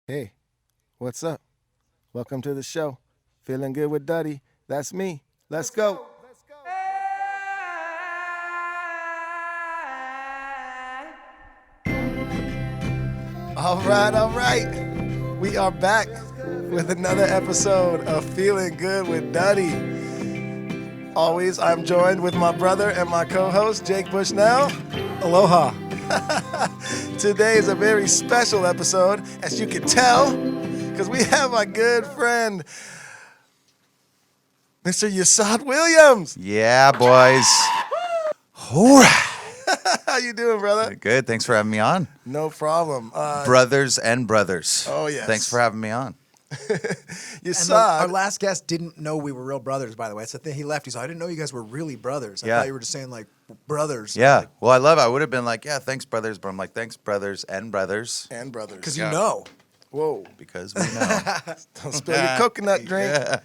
Hey, what's up? Welcome to the show. Feeling good with Duddy. That's me. Let's go. All right, all right. We are back with another episode of Feeling Good with Duddy. Always, I'm joined with my brother and my co-host, Jake Bushnell. Aloha. Today is a very special episode, as you can tell, because we have my good friend, Mr. Yesod Williams. Yeah, boys. All right. How you doing, brother? Good. Thanks for having me on. No problem. Brothers and brothers. Oh, yes. Thanks for having me on. Yesod. Our last guest didn't know we were real brothers, by the way. It's the thing. He left. He's like, I didn't know you guys were really brothers. I Yeah. thought you were just saying, like, brothers. Yeah. Well, I love it. I would have been like, yeah, thanks, brothers. But I'm like, thanks, brothers and brothers. and brothers. Because Yeah. you know. Whoa. Because we know. Don't spill your coconut drink. Yeah.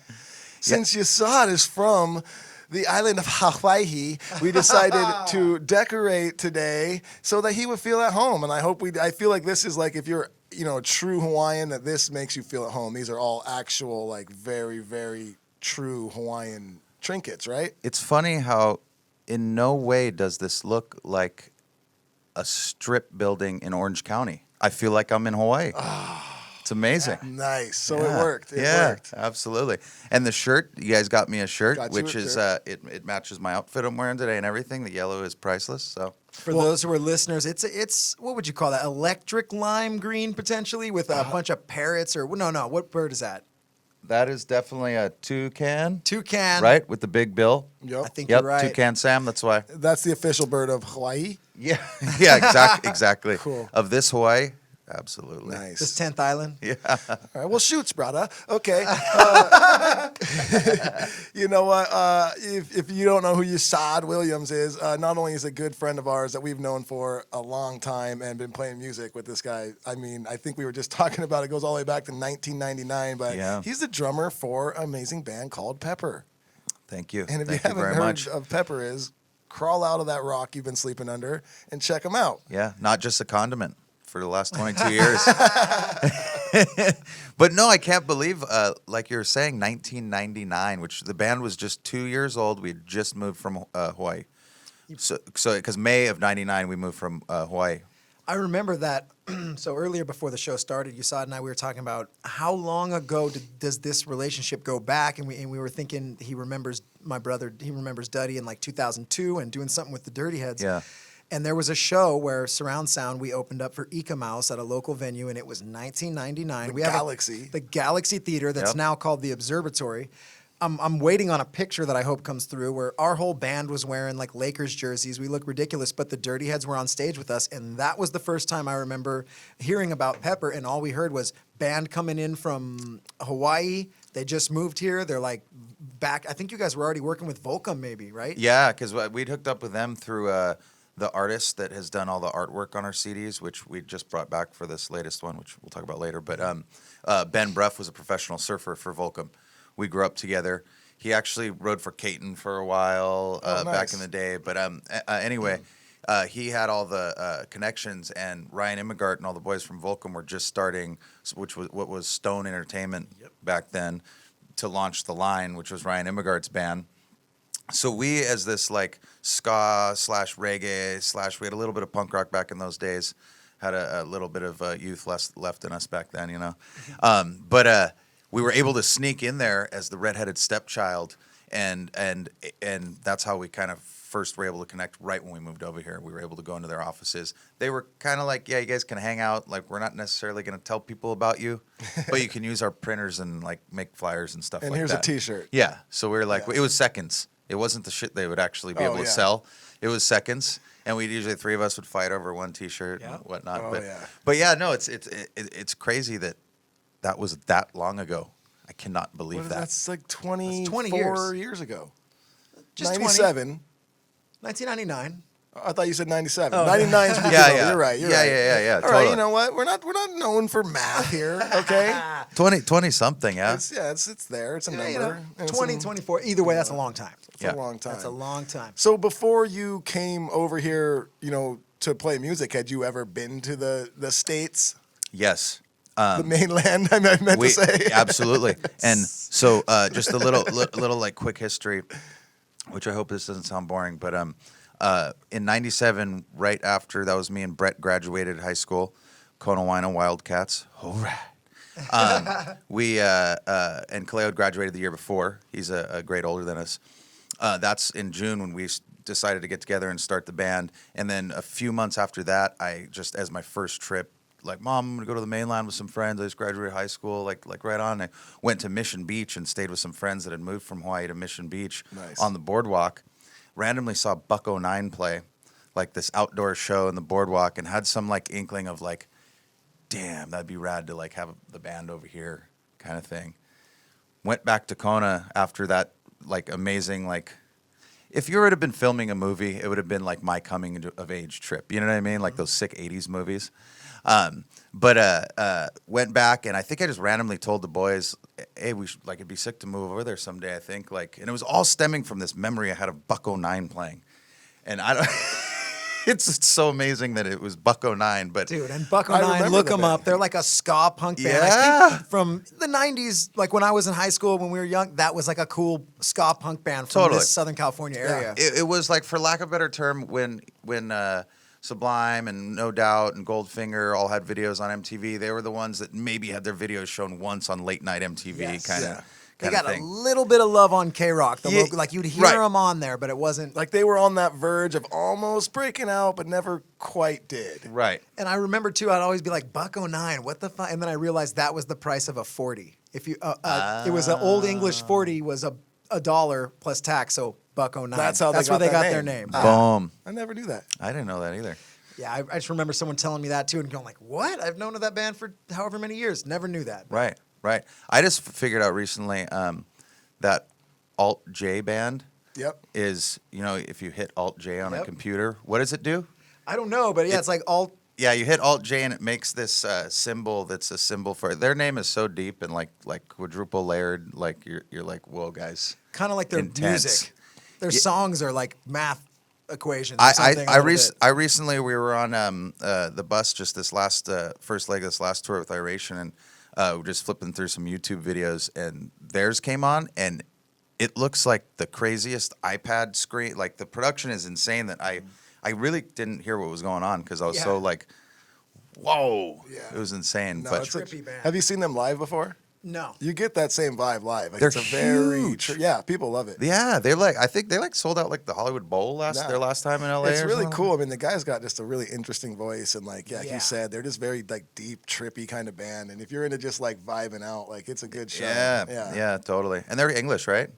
Since Yesod is from the island of Hawaii, we decided to decorate today so that he would feel at home. And I feel like this is like, if you're, a true Hawaiian, that this makes you feel at home. These are all actual, like, very, very true Hawaiian trinkets, right? It's funny how in no way does this look like a strip building in Orange County. I feel like I'm in Hawaii. It's amazing. Nice. So Yeah. it worked. It yeah, worked. absolutely. And the shirt, you guys got me a shirt, Got you which a is shirt. it matches my outfit I'm wearing today and everything. The yellow is priceless. So For those who are listeners, it's what would you call that? Electric lime green, potentially, with a bunch of parrots or... No. What bird is that? that is definitely a toucan, Toucan. right? With the big bill. Yep. I think Yep, you're right. toucan Sam. That's why. That's the official bird of Hawaii. Yeah, yeah, exactly. Cool. Of this Hawaii, absolutely. Nice. This 10th island. Yeah. All right, well, shoots, brother. Okay. You know what? If you don't know who Yesod Williams is, not only is a good friend of ours that we've known for a long time and been playing music with this guy. I mean, I think we were just talking about it. Goes all the way back to 1999, but Yeah. he's the drummer for an amazing band called Pepper. Thank you. And if Thank you you haven't very heard much. of Pepper, is crawl out of that rock you've been sleeping under and check them out. Yeah, not just a condiment for the last 22 years. But no, I can't believe, like you were saying, 1999, which the band was just 2 years old. We had just moved from Hawaii. So because May of 99, we moved from Hawaii. I remember that. So earlier before the show started, Yesod and I, we were talking about how long ago does this relationship go back, and we were thinking he remembers Duddy in like 2002 and doing something with the Dirty Heads. Yeah. And there was a show where surround sound we opened up for Ika Mouse at a local venue, and it was 1999. The we have Galaxy. the Galaxy Theater that's Yep. now called the Observatory. I'm waiting on a picture that I hope comes through where our whole band was wearing like Lakers jerseys. We look ridiculous, but the Dirty Heads were on stage with us, and that was the first time I remember hearing about Pepper, and all we heard was band coming in from Hawaii. They just moved here. They're like back. I think you guys were already working with Volcom maybe, right? Yeah, because we'd hooked up with them through the artist that has done all the artwork on our CDs, which we just brought back for this latest one, which we'll talk about later. But Ben Bruff was a professional surfer for Volcom. We grew up together. He actually rode for Caton for a while Oh, back nice. in the day. But anyway, he had all the connections, and Ryan Immigart and all the boys from Volcom were just starting, which was what was Stone Entertainment back then, to launch the line, which was Ryan Immigart's band. So we, as this like ska / reggae / we had a little bit of punk rock back in those days, had a little bit of youth left in us back then, but we were able to sneak in there as the redheaded stepchild, and that's how we kind of first were able to connect right when we moved over here. We were able to go into their offices. They were kind of like, yeah, you guys can hang out. Like, we're not necessarily going to tell people about you, but you can use our printers and like make flyers and stuff And like here's that. a T-shirt. Yeah. So we were like, Yeah. it was seconds. It wasn't the shit they would actually be Oh, able to yeah. sell. It was seconds. And we'd usually, three of us would fight over one T-shirt Yeah. and whatnot. Oh, but, yeah. but yeah, no, it's crazy that was that long ago. I cannot believe What is that. That's like 24 20 years. years ago. Just 20. 97. 1999. I thought you said 97. Oh, 99 is pretty Yeah, low. yeah. You're right. You're Yeah, right. yeah, yeah, All right, totally. you know what? We're not known for math here, okay? 20 something, yeah. It's there. It's a number. You know, and it's 20, a- 24. Either way, that's a long time. It's Yeah. a long time. That's a long time. So before you came over here, to play music, had you ever been to the States? Yes. The mainland, I meant to say. Absolutely. And so just a little like quick history, which I hope this doesn't sound boring, but in 97, right after that was me and Brett graduated high school, Conowina Wildcats. All right. We and Kaleo graduated the year before. He's a grade older than us. That's in June when we decided to get together and start the band. And then a few months after that, I just, as my first trip, like, Mom, I'm gonna go to the mainland with some friends. I just graduated high school, like right on. I went to Mission Beach and stayed with some friends that had moved from Hawaii to Mission Beach. Nice. On the boardwalk. Randomly saw Buck-09 play, like this outdoor show in the boardwalk, and had some like inkling of like, damn, that'd be rad to like have the band over here, kind of thing. Went back to Kona after that, like amazing, like, if you would have been filming a movie, it would have been like my coming of age trip. You know what I mean? Like those sick 80s movies. But went back, and I think I just randomly told the boys, hey, we should, like, it'd be sick to move over there someday, I think. Like, and it was all stemming from this memory I had of Buck-09 playing. And I don't it's so amazing that it was Buck-09, but Dude, and I Buck-09, remember look the them band. up. They're like a ska punk band. I Yeah. think from the 90s, like when I was in high school, when we were young, that was like a cool ska punk band from Totally. this Southern California area. it was like, for lack of a better term, when Sublime and No Doubt and Goldfinger all had videos on MTV, they were the ones that maybe had their videos shown once on late night MTV, Yes. kind Yeah. of. They got a little bit of love on K-Rock. Yeah, Like you'd hear right. them on there, but it wasn't. Like they were on that verge of almost breaking out, but never quite did. Right. And I remember too, I'd always be like, Buck-09, what the fuck? And then I realized that was the price of a 40. If you, it was an old English 40 was a dollar plus tax, so Buck-09. That's how That's they where got they that got their name. name. Boom. I never knew that. I didn't know that either. Yeah, I just remember someone telling me that too, and going like, "What? I've known of that band for however many years. Never knew that." Right. I just figured out recently that Alt J band Yep. is, if you hit Alt J on a Yep. computer, what does it do? I don't know, but yeah, it's like all. Yeah, you hit Alt J and it makes this symbol that's a symbol for their name is so deep and like quadruple layered. Like you're like, whoa, guys. Kind of like their Intense. music. Their songs are like math equations. Or I something a little bit. I recently we were on the bus just this last first leg of this last tour with Iration, and we're just flipping through some YouTube videos, and theirs came on, and it looks like the craziest iPad screen. Like the production is insane that I really didn't hear what was going on because I was so Yeah. like, whoa, Yeah. it was insane. No, but it's a- Trippy band. have you seen them live before? No. You get that same vibe live. Like They're it's a very huge. yeah, people love it. yeah, they're like, I think they like sold out like the Hollywood Bowl Yeah. their last time in LA. It's or really something. cool. I mean, the guy's got just a really interesting voice, and like Yeah. you said, they're just very like deep, trippy kind of band. And if you're into just like vibing out, like it's a good show. Yeah, totally. And they're English, right?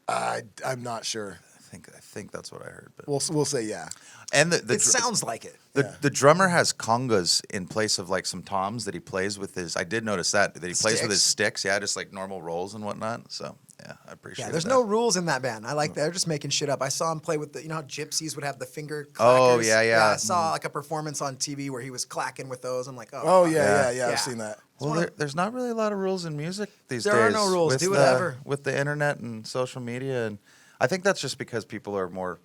I'm not sure. I think that's what I heard. But We'll say yeah. and It sounds like it. the drummer has congas in place of like some toms that he plays with his. I did notice that he plays with his sticks. Yeah, just like normal rolls and whatnot. So yeah, I appreciate. Yeah, there's that. no rules in that band. I like that. They're just making shit up. I saw him play with the, how gypsies would have the finger clackers? Oh, yeah. I saw like a performance on TV where he was clacking with those. I'm like, Oh fuck. yeah. Yeah. I've seen that. Well, there's not really a lot of rules in music these There days. are no rules. with Do the- whatever. with the internet and social media, and I think that's just because people are more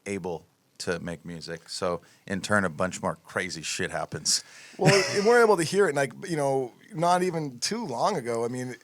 able to make music. So in turn, a bunch more crazy shit happens. Well, and we're able to hear it, like not even too long ago. I mean,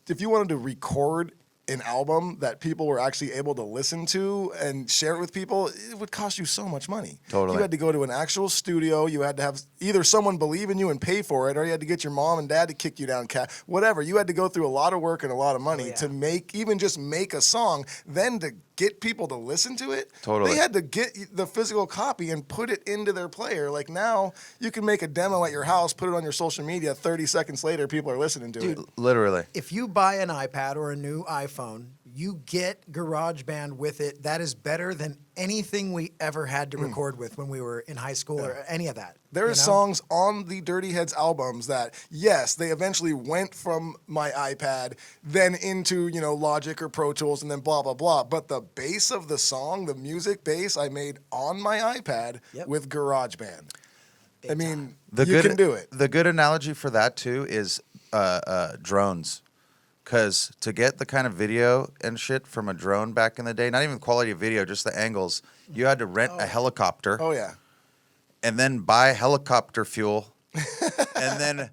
if you wanted to record an album that people were actually able to listen to and share it with people, it would cost you so much money. Totally. You had to go to an actual studio. You had to have either someone believe in you and pay for it, or you had to get your mom and dad to kick you down, whatever. You had to go through a lot of work and a lot of money to make a song, then to get people to listen to it. Totally. They had to get the physical copy and put it into their player. Like now, you can make a demo at your house, put it on your social media. 30 seconds later, people are listening to it. Literally. If you buy an iPad or a new iPhone, you get GarageBand with it. That is better than anything we ever had to record with when we were in high school or any of that. There you are know? songs on the Dirty Heads albums that, yes, they eventually went from my iPad, then into, Logic or Pro Tools, and then blah, blah, blah. But the base of the song, the music base, I made on my iPad with GarageBand. I mean, you can do it. The good analogy for that, too, is drones. Because to get the kind of video and shit from a drone back in the day, not even quality of video, just the angles, you had to rent a helicopter Oh, yeah. and then buy helicopter fuel and then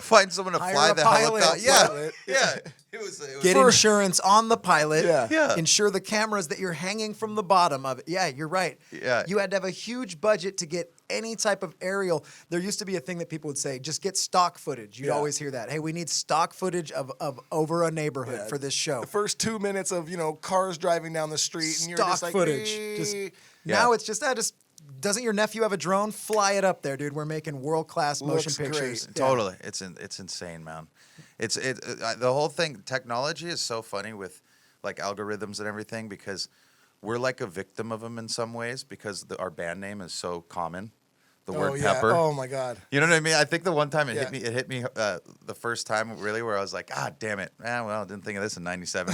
find someone to Hire fly a the pilot. helicopter. Yeah, Pilot. yeah. It was Get insurance on the pilot. Yeah. Yeah. Ensure the cameras that you're hanging from the bottom of it. Yeah, you're right. Yeah. You had to have a huge budget to get any type of aerial. There used to be a thing that people would say, just get stock footage. You'd Yeah. always hear that. Hey, we need stock footage of over a neighborhood Yeah. for this show. The first 2 minutes of cars driving down the street, and you're Stock just like, footage. "Eh." Just Yeah. now it's just doesn't your nephew have a drone? Fly it up there, dude. We're making world class motion Looks great. pictures. Yeah. Totally, it's insane, man. The whole thing. Technology is so funny with like algorithms and everything because we're like a victim of them in some ways because our band name is so common. The Oh, word yeah. pepper. Oh my God. You know what I mean? I think the one time it Yeah. hit me the first time really where I was like, damn it. Well, I didn't think of this in '97.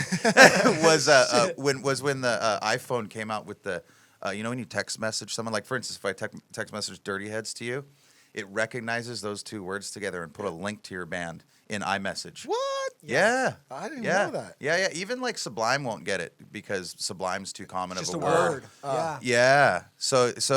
was when the iPhone came out with the, when you text message someone, like for instance, if I text message Dirty Heads to you, it recognizes those two words together and put a link to your band in iMessage. What? Yeah. I didn't yeah. know that. Yeah, yeah. Even like Sublime won't get it because Sublime's too common Just of a a word. word. Yeah. Yeah. So it's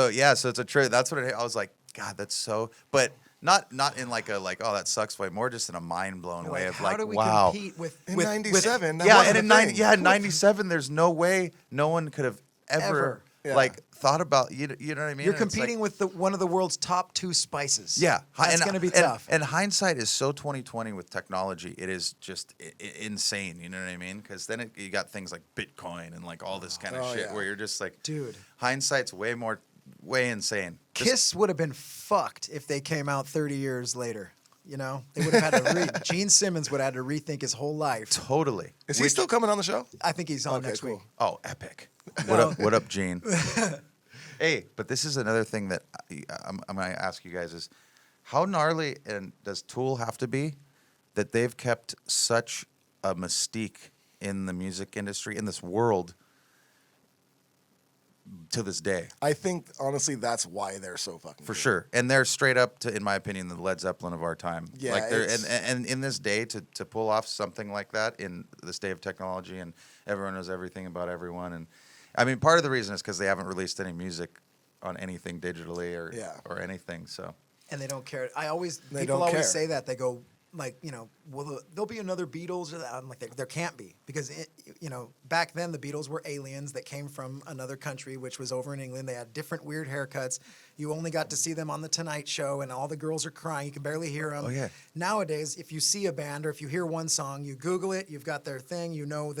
a trick. That's what I was like, God, that's so, but not in like oh, that sucks way, more just in a mind blown You're way like, of how like, do we wow. compete with In with- '97, that Yeah, wasn't and a in thing. '97, there's no way no one could have ever, Ever. Yeah. like thought about you know what I mean? You're And it's like- competing with one of the world's top 2 spices. yeah, That's going to be tough. And hindsight is so 2020 with technology. It is just insane. You know what I mean? Because then you got things like Bitcoin and like all this kind of Oh, shit yeah. where you're just like, Dude. hindsight's way insane. Just- Kiss would have been fucked if they came out 30 years later. You know, they would have had to Gene Simmons would have had to rethink his whole life. totally. Is he still coming on the show? I think he's on Okay, next cool. week. Oh, epic. No. What up, Gene? Hey, but this is another thing that I'm going to ask you guys is how gnarly and does Tool have to be that they've kept such a mystique in the music industry, in this world, to this day? I think honestly that's why they're so fucking For good. sure. And they're straight up to, in my opinion, the Led Zeppelin of our time. Yeah, Like they're it's- and in this day to pull off something like that in this day of technology and everyone knows everything about everyone. And I mean, part of the reason is because they haven't released any music on anything digitally or anything. So And they don't care. They People don't always care. say that. They go, like, well, there'll be another Beatles. Or that. I'm like, there can't be. Because, back then the Beatles were aliens that came from another country, which was over in England. They had different weird haircuts. You only got to see them on The Tonight Show, and all the girls are crying. You can barely hear them. Oh, yeah. Nowadays, if you see a band or if you hear one song, you Google it, you've got their thing, you know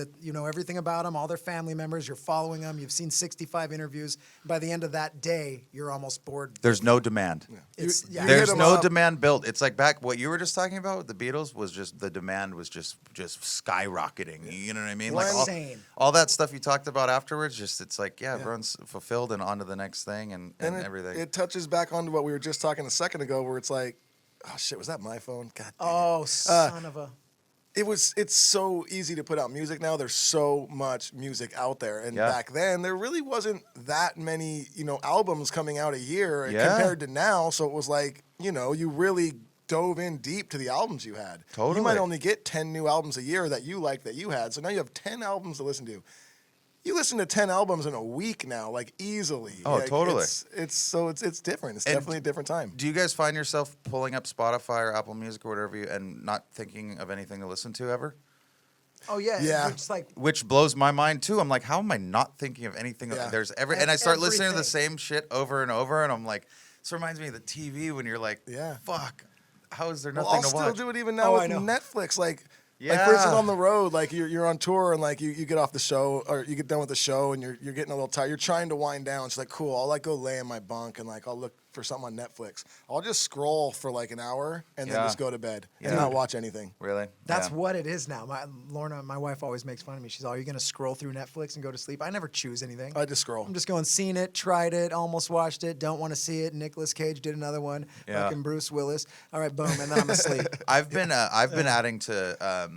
everything about them, all their family members, you're following them, you've seen 65 interviews. By the end of that day, you're almost bored. there's no demand. It's, You yeah. hit There's 'em no up. demand built. It's like back what you were just talking about with the Beatles was just the demand was just skyrocketing. You know what I mean? Well, Like insane. all that stuff you talked about afterwards. Just it's like everyone's fulfilled and on to the next thing and And everything. it touches back onto what we were just talking a second ago, where it's like, oh shit, was that my phone? God. Dang it. Oh, son of a... It's so easy to put out music now. There's so much music out there, and Yeah. back then there really wasn't that many albums coming out a year Yeah. compared to now. So it was like you really dove in deep to the albums you had. Totally. You might only get 10 new albums a year that you like that you had. So now you have 10 albums to listen to. You listen to 10 albums in a week now, like easily. Oh, Like, totally. It's different. It's And definitely a different time. Do you guys find yourself pulling up Spotify or Apple Music or whatever and not thinking of anything to listen to ever? Oh, yeah. Yeah. It's like... Which blows my mind too. I'm like, how am I not thinking of anything? Yeah. There's and I start listening to the Everything. same shit over and over, and I'm like, this reminds me of the TV when you're like, Yeah. fuck, how is there Well, nothing I'll to still watch? do it even now Oh, I with know. Netflix. Like for Yeah. instance, on the road, like you're on tour and like you get off the show or you get done with the show and you're getting a little tired. You're trying to wind down. It's like, cool. I'll like go lay in my bunk and like I'll look for something on Netflix. I'll just scroll for like an hour and then Yeah. just go to bed and Yeah. not watch anything. Really? That's Yeah. what it is now. Lorna, my wife, always makes fun of me. She's all, "Are you going to scroll through Netflix and go to sleep?" I never choose anything. I just scroll. I'm just going, seen it, tried it, almost watched it, don't want to see it. Nicolas Cage did another one. Yeah. Fucking Bruce Willis. All right, boom, and then I'm asleep. I've been adding to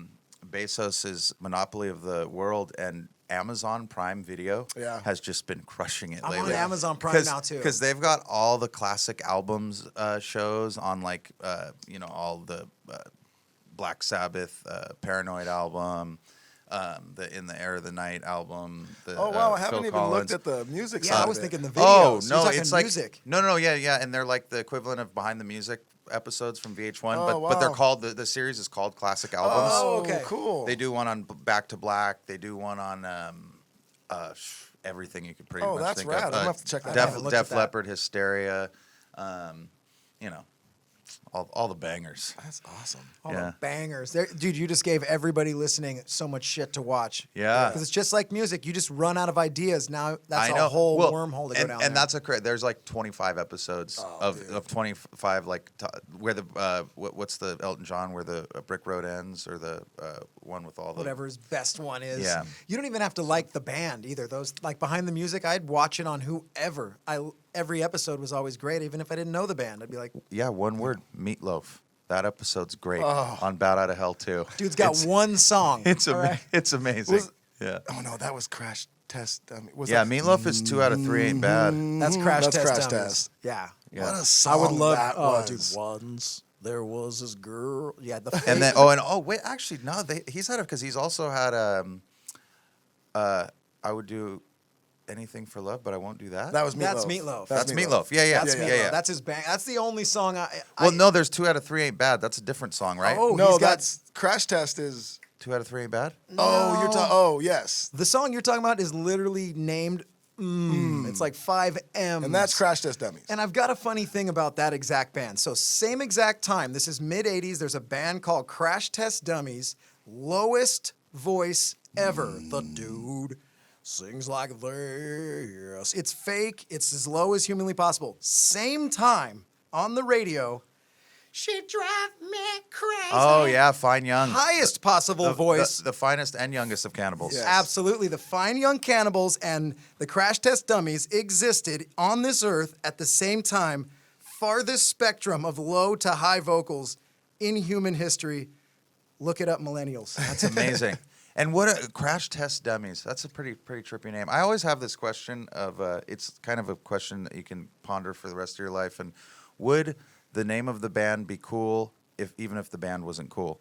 Bezos's monopoly of the world, and Amazon Prime Video Yeah. has just been crushing it I'm on lately. Amazon Prime now, too. Because they've got all the classic albums shows on like all the Black Sabbath Paranoid album. the In the Air of the Night album. Oh wow, I Phil haven't even Collins. looked at the music Yeah, side. I of was it. thinking the videos. Oh You're no, talking it's like music. no, yeah, and they're like the equivalent of Behind the Music episodes from VH1, Oh, but they're wow. called the series is called Classic Albums. Oh, okay. cool. They do one on Back to Black. They do one on everything you could pretty Oh, much that's think rad. of. I'm gonna have to check that I haven't out. looked at Def that. Leppard, Hysteria, you know, all the bangers. That's awesome. All Yeah. the bangers. Dude, you just gave everybody listening so much shit to watch. Yeah. Because it's just like music. You just run out of ideas. Now that's I know. a whole Well, wormhole to go and, down and there. that's there's like 25 episodes of 25 like where the what's the Elton John where the Brick Road ends or the one with all the whatever his best one is. Yeah. You don't even have to like the band either. Those like Behind the Music, I'd watch it on whoever. Every episode was always great, even if I didn't know the band. I'd be like, Yeah, one word, Meatloaf. That episode's great on Bad Out of Hell too. dude's got one song. It's all right? it's amazing. Was- yeah. Oh no, that was Crash Test Dummy. Was Yeah, that, Meatloaf is 2 out of 3 ain't bad. That's Crash that's Test Crash Dummies. Test. Yeah. Yeah. What a I song would love. that Oh, was. dude, once there was this girl. Yeah, the And then wait, actually no, he's had it because he's also had I would do anything for love, but I won't do that. That was Meatloaf. That's Meatloaf. That's Meatloaf. Yeah. That's yeah, Meatloaf. yeah. That's his bang. That's the only song Well, no, there's 2 out of 3 ain't bad. That's a different song, right? Oh, No, he's got- that's Crash Test is. 2 out of 3 ain't bad. Oh, you're talking. Oh, yes, The song you're talking about is literally named. It's like 5 M's. and that's Crash Test Dummies. And I've got a funny thing about that exact band. So same exact time. This is mid '80s. There's a band called Crash Test Dummies. Lowest voice ever. The dude sings like this. It's fake. It's as low as humanly possible. Same time on the radio. She drive me crazy. Oh yeah, Fine Young. Highest possible voice. The finest and youngest of cannibals. Yeah. Absolutely. The Fine Young Cannibals and the Crash Test Dummies existed on this earth at the same time. Farthest spectrum of low to high vocals in human history. Look it up, millennials. That's amazing. And what a Crash Test Dummies. That's a pretty trippy name. I always have this question of it's kind of a question that you can ponder for the rest of your life. And would the name of the band be cool even if the band wasn't cool?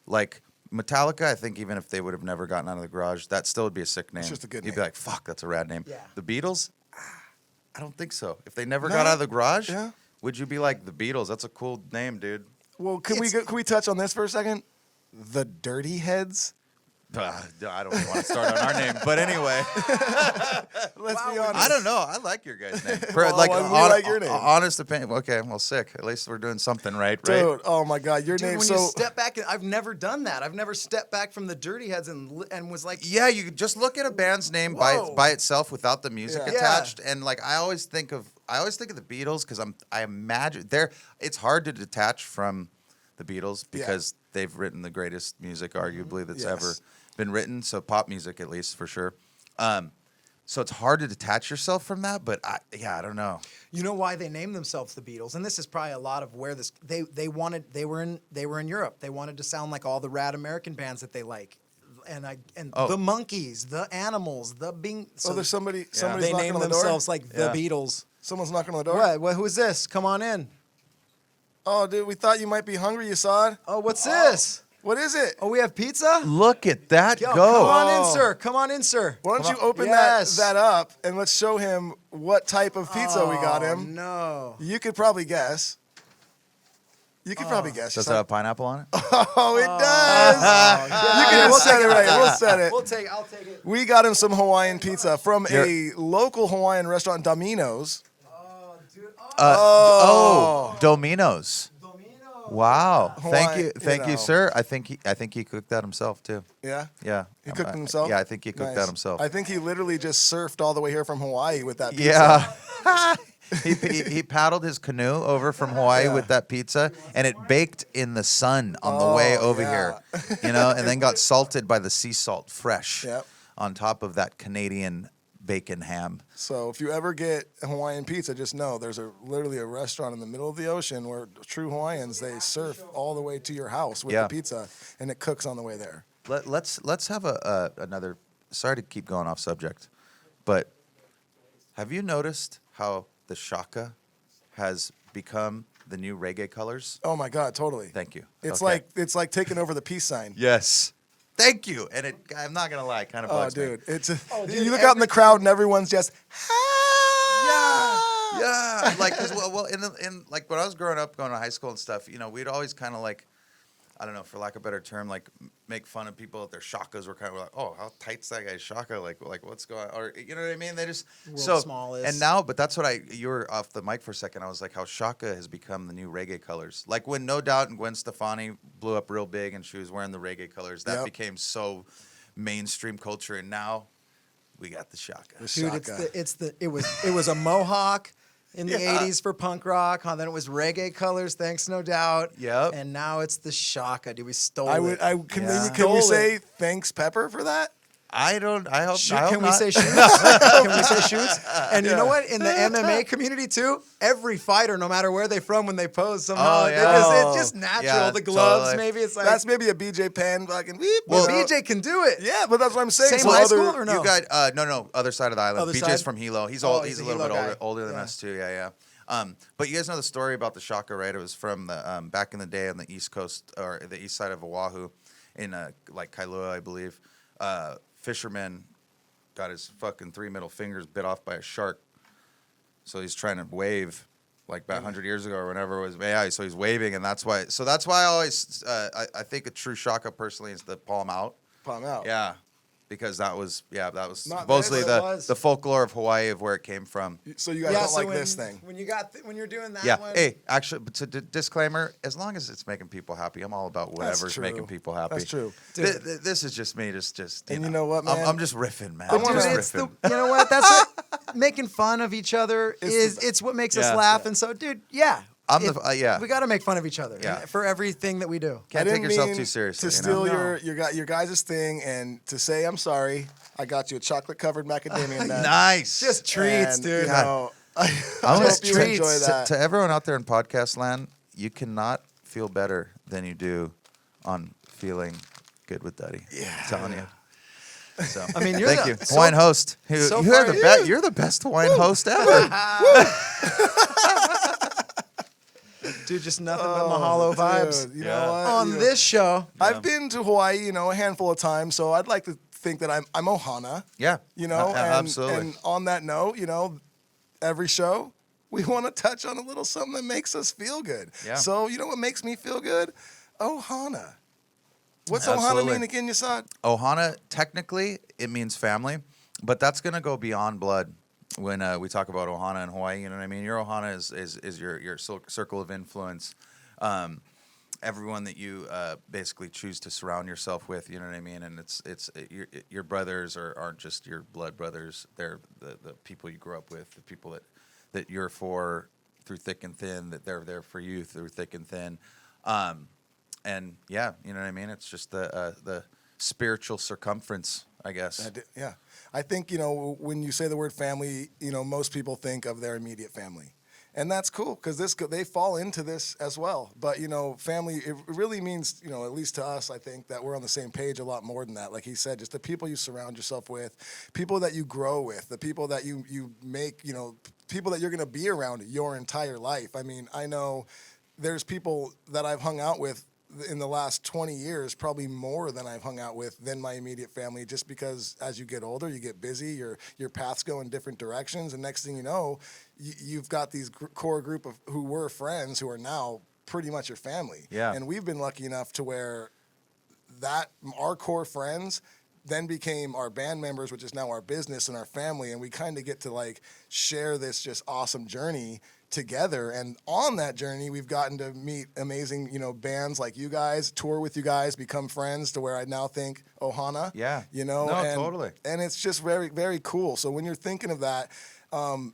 Like Metallica, I think even if they would have never gotten out of the garage, that still would be a sick name. just a good You'd be name. like, fuck, that's a rad name. Yeah. The Beatles, I don't think so. If they never got out of the garage, Yeah. would you be like the Beatles? That's a cool name, dude. Well, can we touch on this for a second? The Dirty Heads. I don't want to start on our name, but anyway. Let's be honest. I don't know. I like your guys' name. Well, we like your name. Honest opinion. Okay, well, sick. At least we're doing something right? Dude, oh my God, your Dude, name. when So you step back, I've never done that. I've never stepped back from the Dirty Heads and was like, Yeah, you could just look at a band's name Whoa. by itself without the music Yeah. attached, and like I always think of the Beatles because I imagine it's hard to detach from the Beatles because they've written the greatest music arguably that's Yes. ever been written. So pop music, at least for sure. So it's hard to detach yourself from that, but I don't know. you know why they named themselves the Beatles? And this is probably a lot of where this they were in Europe. They wanted to sound like all the rad American bands that they like. And Oh. the Monkees, the Animals, the Bing. oh, there's somebody's they knocking named on the door. themselves like the Yeah. Beatles. Someone's knocking on the door. What? Who is this? Come on in. Oh, dude, we thought you might be hungry, Yesod. Oh, what's this? What is it? Oh, we have pizza? Look at that Yo, go! come on in, Oh. sir. Come on in, sir. Why don't Come you on. open Yes. that up and let's show him what type of pizza we got Oh, him. no. You could probably guess. You could probably guess. Does Yesod. it have pineapple on it? Oh, it does. You can just set it right. We'll set it. I'll take it. We got him some Hawaiian pizza from a You're- local Hawaiian restaurant, Domino's. Oh, dude. Domino's. Domino. Wow! Thank Hawaii, you, thank you, know. sir. I think he cooked that himself too. Yeah? Yeah, He cooked it himself? Yeah, I think he cooked Nice. that himself. I think he literally just surfed all the way here from Hawaii with that pizza. Yeah. he paddled his canoe over from Hawaii Yeah. with that pizza, and it baked in the sun on the way over yeah. here. You know, and then got salted by the sea salt fresh Yep. on top of that Canadian bacon ham. So if you ever get Hawaiian pizza, just know there's literally a restaurant in the middle of the ocean where true Hawaiians, they surf all the way to your house with Yeah. the pizza, and it cooks on the way there. Let's have another. Sorry to keep going off subject, but have you noticed how the shaka has become the new reggae colors? Oh my God, totally. Thank you. It's Okay. like taking over the peace sign. Yes. Thank you. And I'm not gonna lie, kind of Oh, bugs dude, it's a, Oh, dude, you look out in the crowd and everyone's just. me. Yeah. Like, 'cause, well, in like when I was growing up, going to high school and stuff, we'd always kind of like, I don't know, for lack of a better term, like make fun of people that their shakas were kind of like, oh, how tight's that guy's shaka? Like what's going on? Or, you know what I mean? They just, World's smallest. and now, but that's what you were off the mic for a second. I was like, how shaka has become the new reggae colors. Like when No Doubt and Gwen Stefani blew up real big and she was wearing the reggae colors, that Yep. became so mainstream culture. And now we got the shaka. Dude, Shaka. it was a mohawk in the Yeah. 80s for punk rock. Huh? Then it was reggae colors, thanks No Doubt. Yep. And now it's the shaka. Dude, we stole I it. would. Can Yeah. we Stole say thanks Pepper for that? I hope, Can we not. say shoots? Can we say shoots? And you Yeah. know what? In the MMA community too, every fighter, no matter where they're from, when they pose, somehow Oh, yeah. it's just natural. Yeah, the gloves, totally. maybe it's like That's maybe a BJ Penn fucking. Weep, well, you know? BJ can do it. Yeah, but that's what I'm saying. Same So high other- school or no? You got no, other side of the island. Other BJ's side? from Hilo. He's Oh, old. he's He's a a little Hilo bit guy. older than Yeah. us too. Yeah. But you guys know the story about the shaka, right? It was from the back in the day on the east coast or the east side of Oahu, in like Kailua, I believe. Fisherman got his fucking 3 middle fingers bit off by a shark, so he's trying to wave. Like about 100 years ago or whenever it was, yeah. So he's waving, and that's why. So that's why I always, I think a true shaka personally is the palm out. Palm out. Yeah, because that was Not supposedly this, it was. the folklore of Hawaii of where it came from. So you guys Yeah, don't so like when, this thing. when you're doing that Yeah. one. Hey, actually, but disclaimer: as long as it's making people happy, I'm all about whatever's true. making people happy. That's true. This is just me, just. And you know what, man? I'm just riffing, man. I I'm wanna- just Dude, it's riffing. you know what? That's what, making fun of each other it's what makes us Yeah. laugh. And so, dude, yeah. I'm the- yeah. We got to make fun of each other Yeah. for everything that we do. Can't I take didn't yourself mean too seriously. To you know? steal No. your guys' thing and to say I'm sorry. I got you a chocolate covered macadamia nut. Nice. Just treats, And, dude. You know, I I hope want you treats. enjoy that. To everyone out there in podcast land, you cannot feel better than you do on feeling good with Duddy. Yeah. I'm telling you. So, I mean, you're thank the- you, so- Hawaiian host. You, so you are far- the best. You're the best Hawaiian host ever. Dude, just nothing but mahalo vibes. Dude, you Yeah. know what? On You know, this show, I've been to Hawaii, a handful of times, so I'd like to think that I'm Ohana. Yeah. You know, and, absolutely. and on that note, every show we want to touch on a little something that makes us feel good. Yeah. So you know what makes me feel good? Ohana. What's Absolutely. Ohana mean again, Yesod? Ohana, technically, it means family, but that's going to go beyond blood when we talk about Ohana in Hawaii. You know what I mean? Your Ohana is your circle of influence. Everyone that you basically choose to surround yourself with, you know what I mean? And it's your brothers aren't just your blood brothers. They're the people you grew up with, the people that you're for through thick and thin, that they're there for you through thick and thin. And yeah, you know what I mean? It's just the spiritual circumference, I guess. Yeah. I think, when you say the word family, most people think of their immediate family. And that's cool because they fall into this as well. But, family, it really means, at least to us, I think, that we're on the same page a lot more than that. Like he said, just the people you surround yourself with, people that you grow with, the people that you make, people that you're going to be around your entire life. I mean, I know there's people that I've hung out with in the last 20 years, probably more than I've hung out with than my immediate family, just because as you get older, you get busy, your paths go in different directions, and next thing you know, you've got these core group of who were friends who are now pretty much your family. Yeah. And we've been lucky enough to where that our core friends then became our band members, which is now our business and our family, and we kind of get to share this just awesome journey together. And on that journey, we've gotten to meet amazing, bands like you guys, tour with you guys, become friends to where I now think Ohana. Yeah. No, totally. And it's just very, very cool. So when you're thinking of that,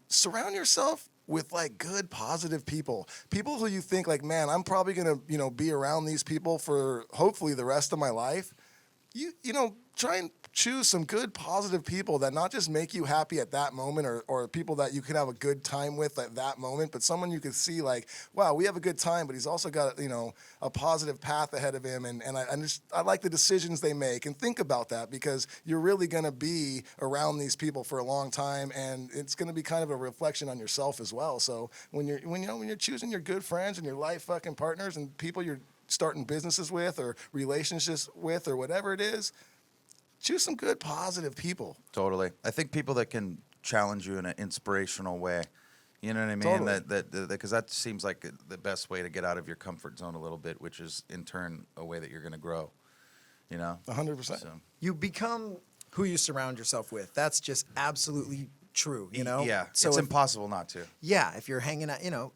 surround yourself with good, positive people who you think man, I'm probably going to, be around these people for hopefully the rest of my life. Try and choose some good, positive people that not just make you happy at that moment or people that you can have a good time with at that moment, but someone you can see wow, we have a good time, but he's also got, a positive path ahead of him. And I like the decisions they make, and think about that because you're really going to be around these people for a long time, and it's going to be kind of a reflection on yourself as well. So when you're choosing your good friends and your life fucking partners and people you're starting businesses with or relationships with or whatever it is, choose some good, positive people. Totally. I think people that can challenge you in an inspirational way. You know what I mean? Totally. Because that seems like the best way to get out of your comfort zone a little bit, which is in turn a way that you're going to grow. You know? 100%. So, You become who you surround yourself with. That's just absolutely true, you know? yeah. So it's if- impossible not to. Yeah, if you're hanging out,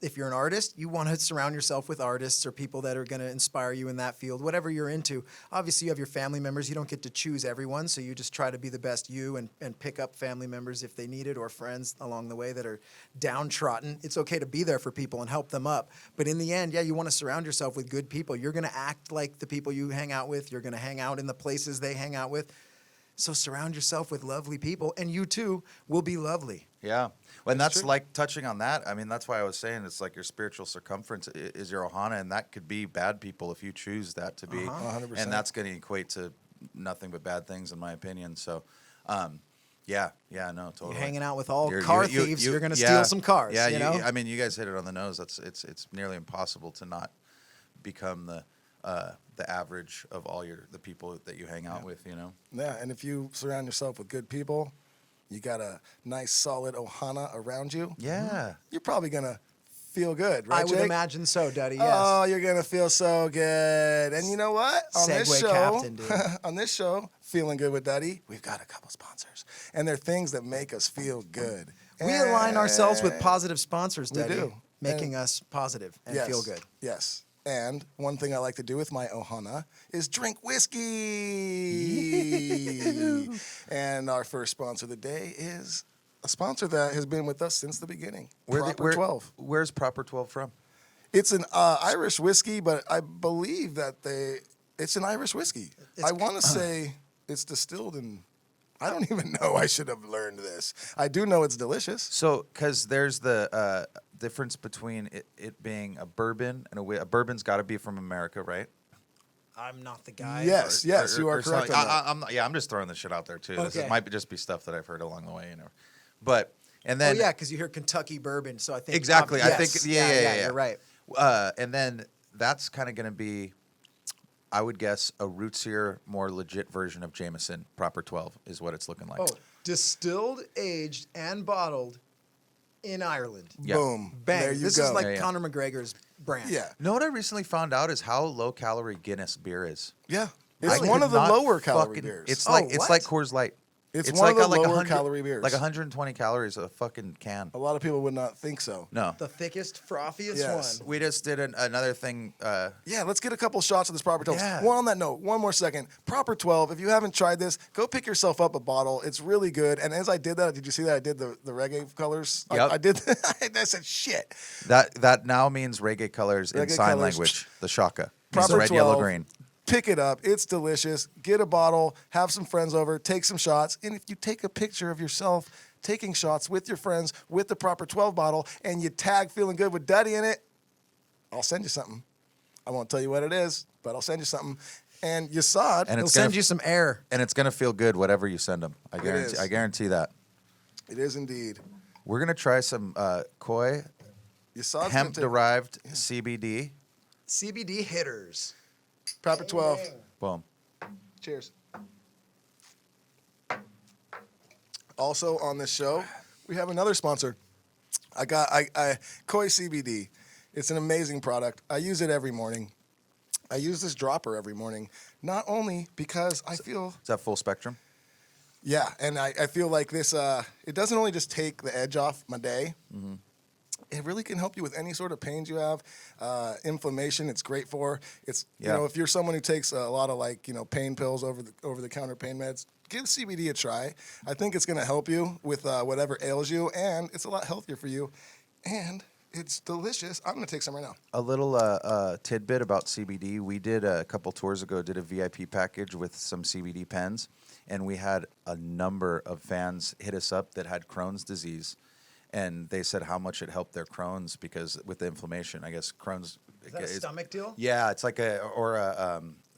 if you're an artist, you want to surround yourself with artists or people that are going to inspire you in that field, whatever you're into. Obviously, you have your family members. You don't get to choose everyone, so you just try to be the best you and pick up family members if they need it or friends along the way that are downtrodden. It's okay to be there for people and help them up. But in the end, yeah, you want to surround yourself with good people. You're going to act like the people you hang out with. You're going to hang out in the places they hang out with. So surround yourself with lovely people, and you too will be lovely. Yeah. Well, and that's true. like touching on that. I mean, that's why I was saying it's like your spiritual circumference is your ohana, and that could be bad people if you choose that to be. 100%. And that's going to equate to nothing but bad things, in my opinion. So, yeah, no, totally. You're hanging out with all car thieves, you're going to steal some cars. Yeah, you know? I mean, you guys hit it on the nose. It's nearly impossible to not become the average of all the people that you hang out with. You know. Yeah, and if you surround yourself with good people, you got a nice solid ohana around you. Yeah. You're probably gonna feel good, right? I would Jake? imagine so, Duddy. Yes. Oh, you're gonna feel so good. And you know what? On this Segway show, captain, dude. on this show, Feeling Good with Duddy, we've got a couple sponsors, and they're things that make us feel good. We align ourselves with And- positive sponsors, We Duddy, do. making us positive and Yes, feel good. Yes. And one thing I like to do with my ohana is drink whiskey. And our first sponsor of the day is a sponsor that has been with us since the beginning. Proper 12. Where's Proper 12 from? It's an Irish whiskey, but I believe that it's an Irish whiskey. I want to say it's distilled in, I don't even know. I should have learned this. I do know it's delicious. So, because there's the difference between it being a bourbon and a bourbon's got to be from America, right? I'm not the guy. Yes, you are correct something. on that. I'm not, yeah, I'm just throwing this shit out there too. This Okay. might just be stuff that I've heard along the way, you know. But and Oh then yeah, because you hear Kentucky bourbon, so I think exactly. I think yes. yeah. You're right. And then that's kind of going to be, I would guess, a rootsier, more legit version of Jameson. Proper 12 is what it's looking like. Oh, distilled, aged, and bottled in Ireland. Yeah. Boom. Bang! There you This go. is like Yeah, yeah. Conor McGregor's brand. Yeah. You know what I recently found out is how low calorie Guinness beer is. Yeah. It's I one could of the not lower calorie fucking- beers. It's Oh, like it's what? like Coors Light. It's one of the got like lower 100 calorie beers. Like 120 calories a fucking can. A lot of people would not think so. No. The thickest, frothiest Yes. one. We just did another thing. Yeah, let's get a couple shots of this Proper 12. Yeah. Well, on that note, one more second. Proper 12, if you haven't tried this, go pick yourself up a bottle. It's really good. And as I did that, did you see that I did the reggae colors? Yep. I did. I said, shit. That now means reggae colors in Reggae sign colors. language. The shaka. Proper red, 12. yellow, green. Pick it up. It's delicious. Get a bottle. Have some friends over. Take some shots. And if you take a picture of yourself taking shots with your friends with the Proper 12 bottle and you tag Feeling Good with Duddy in it, I'll send you something. I won't tell you what it is, but I'll send you something. And Yesod, And He'll it's gonna send you some air. and it's gonna feel good whatever you send them. is. I guarantee that. it is indeed. We're gonna try some koi Yesod's hemp gonna take derived CBD. CBD hitters. Proper 12. Boom. Cheers. Also on this show, we have another sponsor. I Koi CBD. It's an amazing product. I use it every morning. I use this dropper every morning, not only because I feel, Is that full spectrum? yeah, and I feel like this, it doesn't only just take the edge off my day, it really can help you with any sort of pains you have, inflammation. It's great for. It's Yeah. you know, if you're someone who takes a lot of like pain pills, over the counter pain meds, give CBD a try. I think it's going to help you with whatever ails you, and it's a lot healthier for you, and it's delicious. I'm going to take some right now. A little tidbit about CBD. We did a couple tours ago, did a VIP package with some CBD pens, and we had a number of fans hit us up that had Crohn's disease, and they said how much it helped their Crohn's because with the inflammation, I guess Crohn's. Is that a stomach deal? Yeah, it's like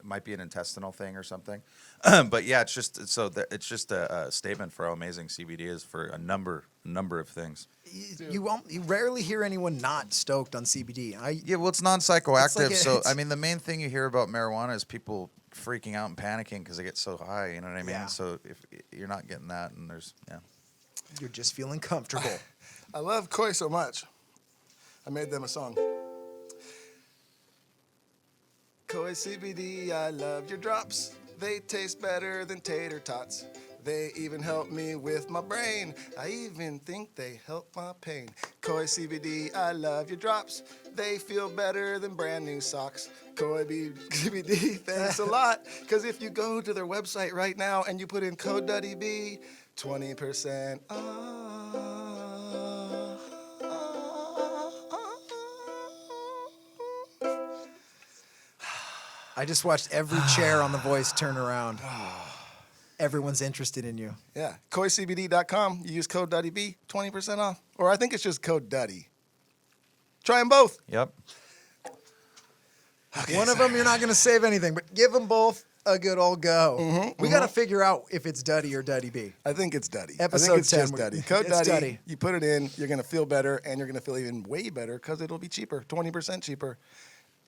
might be an intestinal thing or something. But yeah, it's just it's just a statement for how amazing CBD is for a number of things. You rarely hear anyone not stoked on CBD. Yeah, well, it's non-psychoactive. It's like So it's- I mean, the main thing you hear about marijuana is people freaking out and panicking because they get so high. You know what I mean? Yeah. So if you're not getting that, and You're just feeling comfortable. I love Koi so much. I made them a song. Koi CBD, I love your drops. They taste better than tater tots. They even help me with my brain. I even think they help my pain. Koi CBD, I love your drops. They feel better than brand new socks. Koi CBD, thanks a lot. Because if you go to their website right now and you put in code DuddyB, 20% I just watched every chair on The Voice turn around. Everyone's interested in you. Yeah, KoiCBD.com. You use code DuddyB, 20% off. Or I think it's just code Duddy. Try them both. Yep. Okay, One of them, you're not going to save anything, but give them both a good old go. We got to figure out if it's Duddy or Duddy B. I think it's Duddy. I Episode think it's 10, just we're- Duddy. Code it's Duddy. Duddy. You put it in, you're going to feel better, and you're going to feel even way better because it'll be cheaper, 20% cheaper.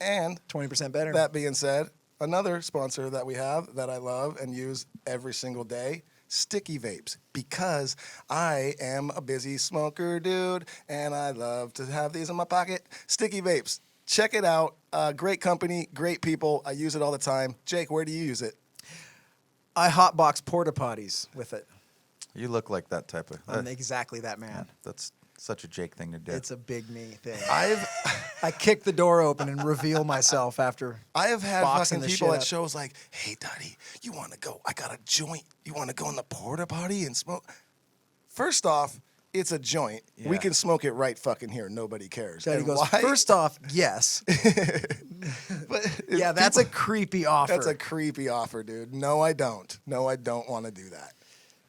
And 20% better. that being said, another sponsor that we have that I love and use every single day, Sticky Vapes, because I am a busy smoker dude and I love to have these in my pocket. Sticky Vapes, check it out. Great company, great people. I use it all the time. Jake, where do you use it? I hotbox porta potties with it. You look like that type of. I'm exactly that man. That's such a Jake thing to do. It's a big me thing. I've I kick the door open and reveal myself after. I have had boxing fucking the people shit at up. shows like, hey, Duddy, you want to go? I got a joint. You want to go in the porta potty and smoke? First off, it's a joint. We Yeah. can smoke it right fucking here. Nobody cares. Daddy And goes, why? first off, yes. But Yeah, that's a people- creepy offer. That's a creepy offer, dude. No, I don't. No, I don't want to do that.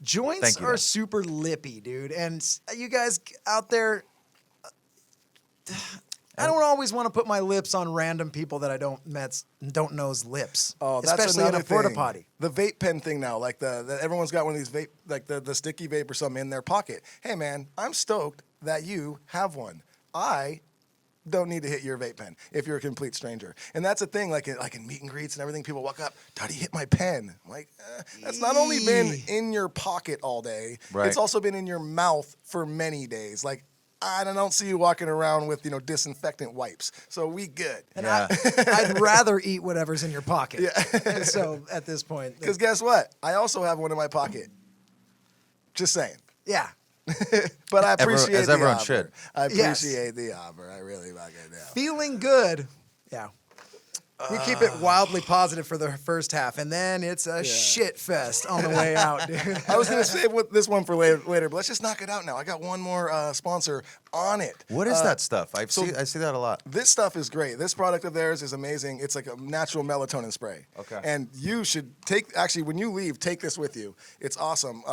Joints Thank you, are though. super lippy, dude. And you guys out there, I don't always want to put my lips on random people that I don't know's lips. Oh, that's especially in another a porta thing. potty. The vape pen thing now, like everyone's got one of these vape, like the sticky vape or something in their pocket. Hey, man, I'm stoked that you have one. I don't need to hit your vape pen if you're a complete stranger. And that's a thing, like in meet and greets and everything, people walk up, Daddy, hit my pen. I'm like, that's not only been in your pocket all day, Right. it's also been in your mouth for many days. Like, I don't see you walking around with, disinfectant wipes. So we good. And Yeah. I'd rather eat whatever's in your pocket. Yeah. And so at this point, Because guess what? I also have one in my pocket. Just saying. yeah. But I appreciate as the everyone offer. should. I Yes. appreciate the offer. I really fucking do. Feeling good. Yeah. We keep it wildly positive for the first half, and then it's a shit fest on the way out, dude. I was going to save this one for later, but let's just knock it out now. I got one more sponsor on it. What is that stuff? I so- see that a lot. This stuff is great. This product of theirs is amazing. It's like a natural melatonin spray. Okay. And you should when you leave, take this with you. It's awesome.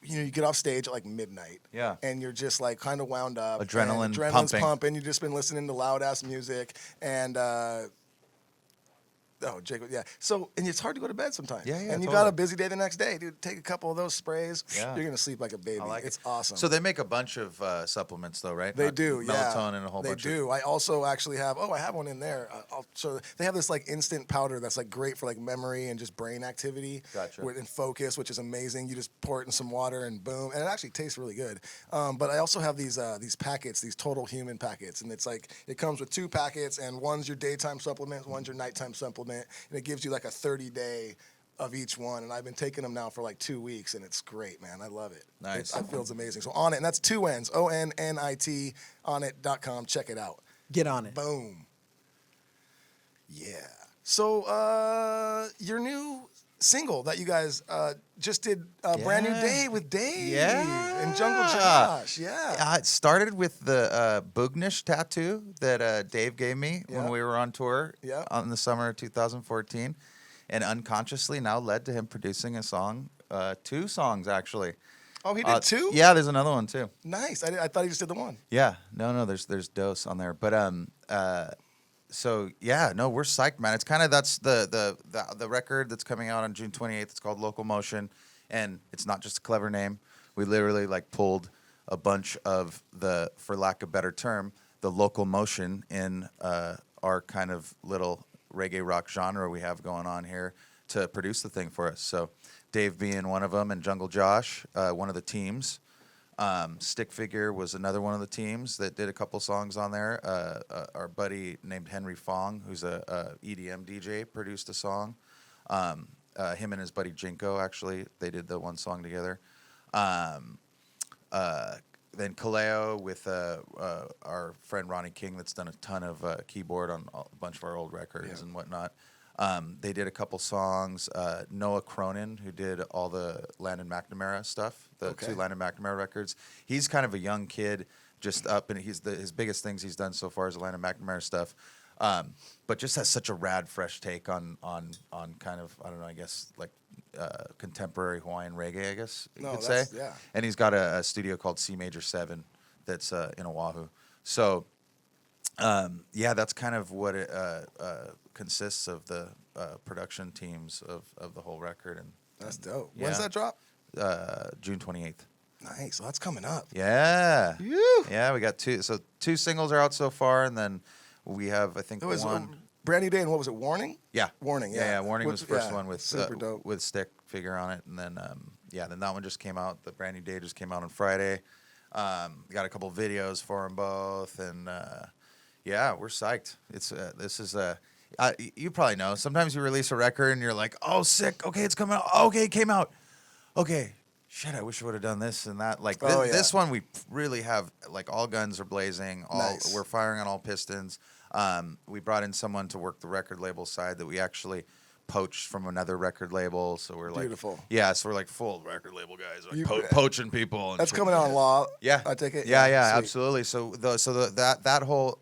You get off stage at like midnight. Yeah. And you're just like kind of wound up. Adrenaline and adrenaline's pumping. You've just been listening to loud ass music and. Oh, Jacob, yeah. So, and it's hard to go to bed sometimes. Yeah, And you totally. got a busy day the next day, dude. Take a couple of those sprays. Yeah. You're gonna sleep like a baby. I like It's it. awesome. So they make a bunch of supplements, though, right? They Not do, yeah. Melatonin and a whole bunch. They do. I also actually have. Oh, I have one in there. They have this like instant powder that's like great for like memory and just brain activity. Gotcha. And focus, which is amazing. You just pour it in some water and boom, and it actually tastes really good. But I also have these packets, these Total Human packets, and it's like it comes with 2 packets, and one's your daytime supplement, one's your nighttime supplement, and it gives you like a 30-day of each one, and I've been taking them now for like 2 weeks, and it's great, man. I love it. Nice. It feels amazing. So on it, and that's 2 N's, ONNIT, onit.com. Check it out. Get on it. Boom. Yeah. So your new single that you guys just did, Brand New Yeah. Day with Dave Yeah. and Jungle Josh. Yeah. It started with the Boognish tattoo that Dave gave me Yeah. when we were on tour Yeah. in the summer of 2014, and unconsciously now led to him producing a song, 2 songs actually. Oh, he did 2? Yeah, there's another one too. Nice. I thought he just did the one. Yeah, no, there's Dose on there, but so yeah, no, we're psyched, man. It's kind of that's the record that's coming out on June 28th. It's called Local Motion, and it's not just a clever name. We literally like pulled a bunch of the, for lack of a better term, the local motion in our kind of little reggae rock genre we have going on here to produce the thing for us. So Dave being one of them, and Jungle Josh, one of the teams. Stick Figure was another one of the teams that did a couple songs on there. Our buddy named Henry Fong, who's a EDM DJ, produced a song. Him and his buddy Jinko, actually, they did the one song together. Then Kaleo with our friend Ronnie King, that's done a ton of keyboard on a bunch of our old records and whatnot. They did a couple songs. Noah Cronin, who did all the Landon McNamara stuff, the two Landon McNamara records. He's kind of a young kid, just up, and his biggest things he's done so far is the Landon McNamara stuff. But just has such a rad, fresh take on kind of, I don't know, I guess like contemporary Hawaiian reggae, I guess you could say. Yeah. And he's got a studio called C Major 7 that's in Oahu. So. Yeah, that's kind of what it consists of, the production teams of the whole record. And That's dope. When's that drop? June 28th. Nice. So that's coming up. Yeah. Woo. Yeah, we got two singles are out so far, and then we have, I think, It was one. Brand New Day, and what was it? Warning. Yeah. Warning. Yeah. Yeah, Warning was the first one with super dope. with Stick Figure on it, and then then that one just came out. The Brand New Day just came out on Friday. Got a couple videos for them both, and yeah, we're psyched. It's this is you probably know. Sometimes you release a record and you're like, oh, sick. Okay, it's coming out. Okay, it came out. Okay, shit. I wish I would have done this and that. Like this one, we really have like all guns are blazing. Nice. We're firing on all pistons. We brought in someone to work the record label side that we actually poached from another record label. So we're like, beautiful. Yeah, so we're like full record label guys, like poaching people. And That's shit. coming out on Law. Yeah, I take it. Yeah, Sweet. absolutely. So that whole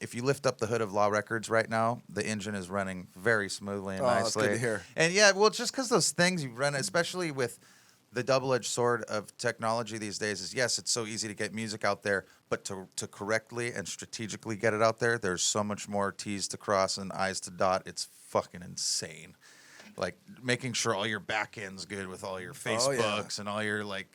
if you lift up the hood of Law Records right now, the engine is running very smoothly and nicely. That's good to hear. And yeah, well, just because those things you run, especially with the double-edged sword of technology these days, is yes, it's so easy to get music out there, but to correctly and strategically get it out there, there's so much more T's to cross and I's to dot. It's fucking insane. Like making sure all your back end's good with all your Facebooks and all your like.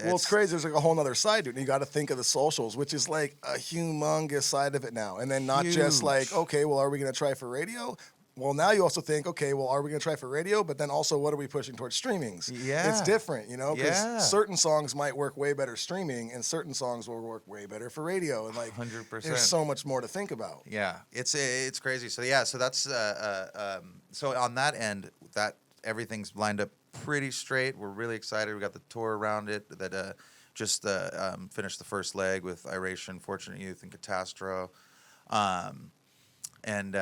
Well, it's crazy. There's like a whole other side to it. You got to think of the socials, which is like a humongous side of it now. And then not just like, okay, well, are we going to try for radio? Well, now you also think, okay, well, are we going to try for radio? But then also, what are we pushing towards streamings? Yeah. It's different, you know, because certain songs might work way better streaming and certain songs will work way better for radio. And like, 100%. There's so much more to think about. Yeah, it's crazy. So yeah, so that's so on that end, that everything's lined up pretty straight. We're really excited. We got the tour around it that just finished the first leg with Iration, Fortunate Youth, and Catastro, and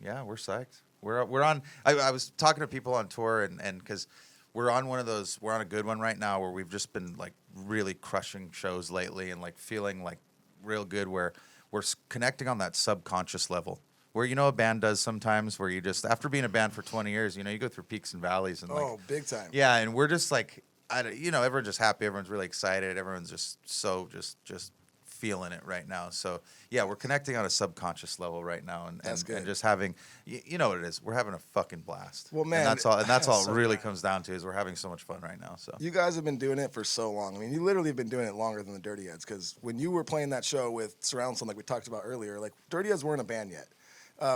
yeah, we're psyched. We're on. I was talking to people on tour and because we're on one of those. We're on a good one right now where we've just been like really crushing shows lately and like feeling like real good where we're connecting on that subconscious level. Where a band does sometimes where you just after being a band for 20 years, you go through peaks and valleys and like big time. Yeah, and we're just like everyone's just happy, everyone's really excited, everyone's just so just feeling it right now. So yeah, we're connecting on a subconscious level right now, and just having you know what it is. We're having a fucking blast. Well, man, and that's all it so really comes down to is we're having so much fun right now. So you guys have been doing it for so long. I mean, you literally have been doing it longer than the Dirty Heads. Because when you were playing that show with Surround Sound, like we talked about earlier, like Dirty Heads weren't a band yet.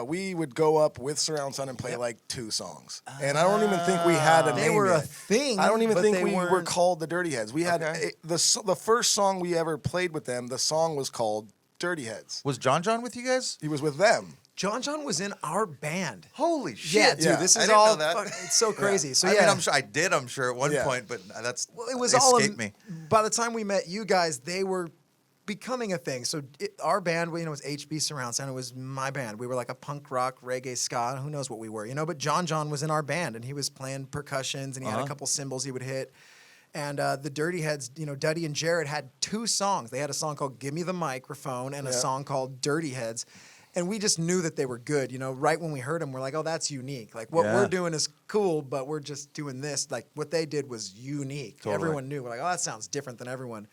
We would go up with Surround Sound and play like 2 songs. And I don't even think we had a name They were yet. a thing. I don't even but think they we were weren't- called the Dirty Heads. We had the first song we ever played with them, the song was called Dirty Heads. was John with you guys? He was with them. John was in our band. Holy shit! Yeah, dude, Yeah. this I is didn't all. know that. It's so crazy. So I yeah, mean, I'm sure I'm sure at one Yeah. point, but that's well, it was it all. escaped me. By the time we met you guys, they were becoming a thing. So our band, was HB Surround Sound. It was my band. We were like a punk rock, reggae, ska. Who knows what we were, But John was in our band, and he was playing percussions, and he had a couple cymbals he would hit. And the Dirty Heads, Duddy and Jared had 2 songs. They had a song called "Give Me the Microphone" and a song called "Dirty Heads." And we just knew that they were good, Right when we heard them, we're like, "Oh, that's unique. Like what we're doing is cool, but we're just doing this. Like what they did was unique." Totally. Everyone knew. We're like, "Oh, that sounds different than everyone."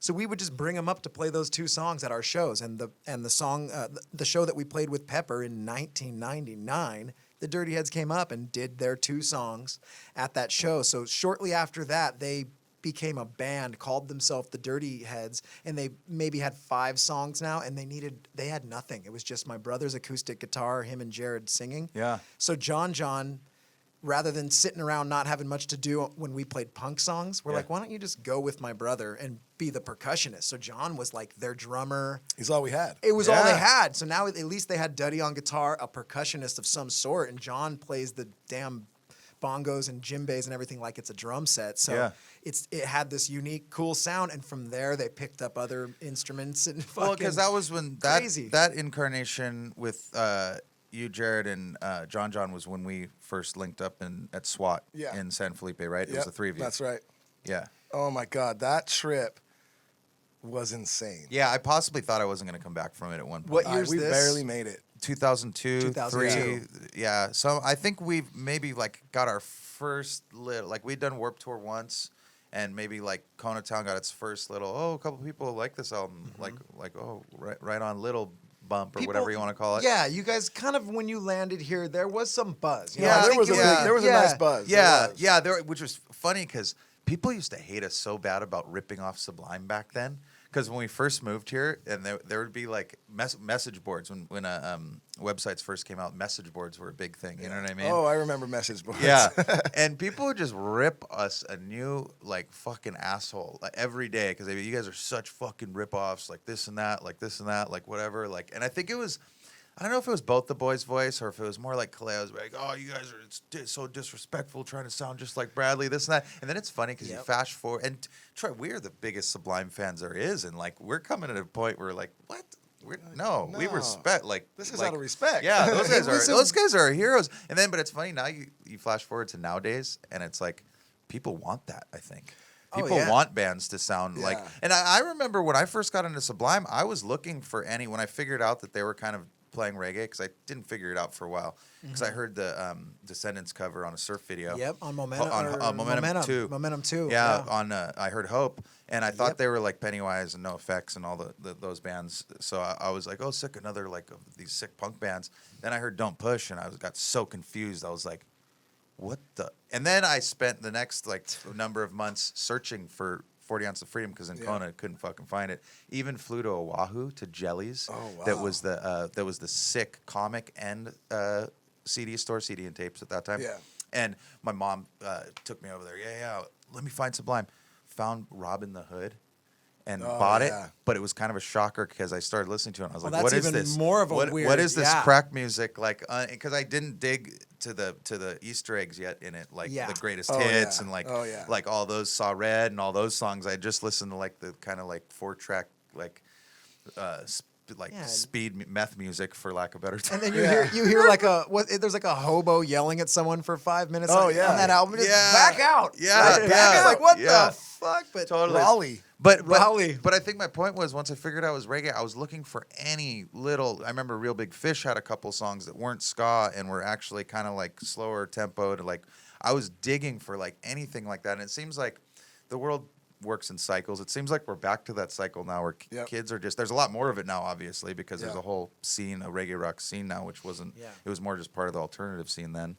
So we would just bring them up to play those 2 songs at our shows, and the song, the show that we played with Pepper in 1999, the Dirty Heads came up and did their 2 songs at that show. So shortly after that, they became a band, called themselves the Dirty Heads, and they maybe had 5 songs now, and they had nothing. It was just my brother's acoustic guitar, him and Jared singing. Yeah. So John, rather than sitting around not having much to do when we played punk songs, we're like, why don't you just go with my brother and be the percussionist? So John was like their drummer. He's all we had. It was all they had. So now at least they had Duddy on guitar, a percussionist of some sort, and John plays the damn bongos and djembes and everything like it's a drum set. So it had this unique, cool sound, and from there they picked up other instruments and fucking Well, because that was when crazy. that incarnation with you, Jared, and John was when we first linked up at SWAT in San Felipe, right? It was the 3 of you. That's right. Yeah. Oh my God, that trip was insane. Yeah, I possibly thought I wasn't going to come back from it at one point. What year's We this? barely made it. 2002, 2002. 3, yeah. So I think we maybe like got our first little, like we'd done Warped Tour once, and maybe like Kona Town got its first little, a couple people like this album, like right on little bump or whatever you want to call it. Yeah, you guys kind of, when you landed here, there was some buzz. You know, Yeah, I there think was it a nice buzz. Yeah, which was funny because people used to hate us so bad about ripping off Sublime back then. Because when we first moved here, and there would be like message boards when websites first came out. Message boards were a big thing. You know what I mean? Oh, I remember message boards. Yeah, and people would just rip us a new like fucking asshole like every day because you guys are such fucking rip-offs, like this and that, like whatever. Like, and I think it was, I don't know if it was both the boys' voice or if it was more like Kaleo's, like, oh, you guys are so disrespectful, trying to sound just like Bradley, this and that. And then it's funny because you fast forward, and Troy, we are the biggest Sublime fans there is, and like we're coming at a point where like, what? We respect, like, This is like, out of respect. Yeah, those guys are Listen- those guys are our heroes. And then, but it's funny now you flash forward to nowadays, and it's like people want that. I think people want bands to sound like. And I remember when I first got into Sublime, I was looking for when I figured out that they were kind of playing reggae, because I didn't figure it out for a while, because I heard the Descendants cover on a surf video. Yep, on Momentum. Momentum 2. Momentum 2. Yeah, on I heard Hope, and I thought they were like Pennywise and No Effects and all those bands. So I was like, oh, sick, another like of these sick punk bands. Then I heard Don't Push, and I got so confused. I was like, what the? And then I spent the next like number of months searching for 40 Ounce of Freedom, because in Kona I couldn't fucking find it. Even flew to Oahu to Jellies. Oh, wow. That was the sick comic and CD store, CD and tapes at that time. Yeah. And my mom took me over there. Yeah, let me find Sublime. Found Robin the Hood and bought it, but it was kind of a shocker because I started listening to it. And I was like, that's "What is even this? more of a what weird- is this yeah. crack music like?" Because I didn't dig to the Easter eggs yet in it, like the greatest hits and like all those Saw Red and all those songs. I just listened to like the kind of like 4-track like speed meth music, for lack of a better term. And then you hear like there's like a hobo yelling at someone for 5 minutes on that album. Just back out. Yeah, Right? Back out. Like, what the fuck? But Totally. Raleigh. But Raleigh. But I think my point was, once I figured out it was reggae, I was looking for any little. I remember Real Big Fish had a couple songs that weren't ska and were actually kind of like slower tempo. To like, I was digging for like anything like that, and it seems like the world works in cycles. It seems like we're back to that cycle now, where kids are just. There's a lot more of it now, obviously, because there's a whole scene, a reggae rock scene now, which wasn't. Yeah. It was more just part of the alternative scene then.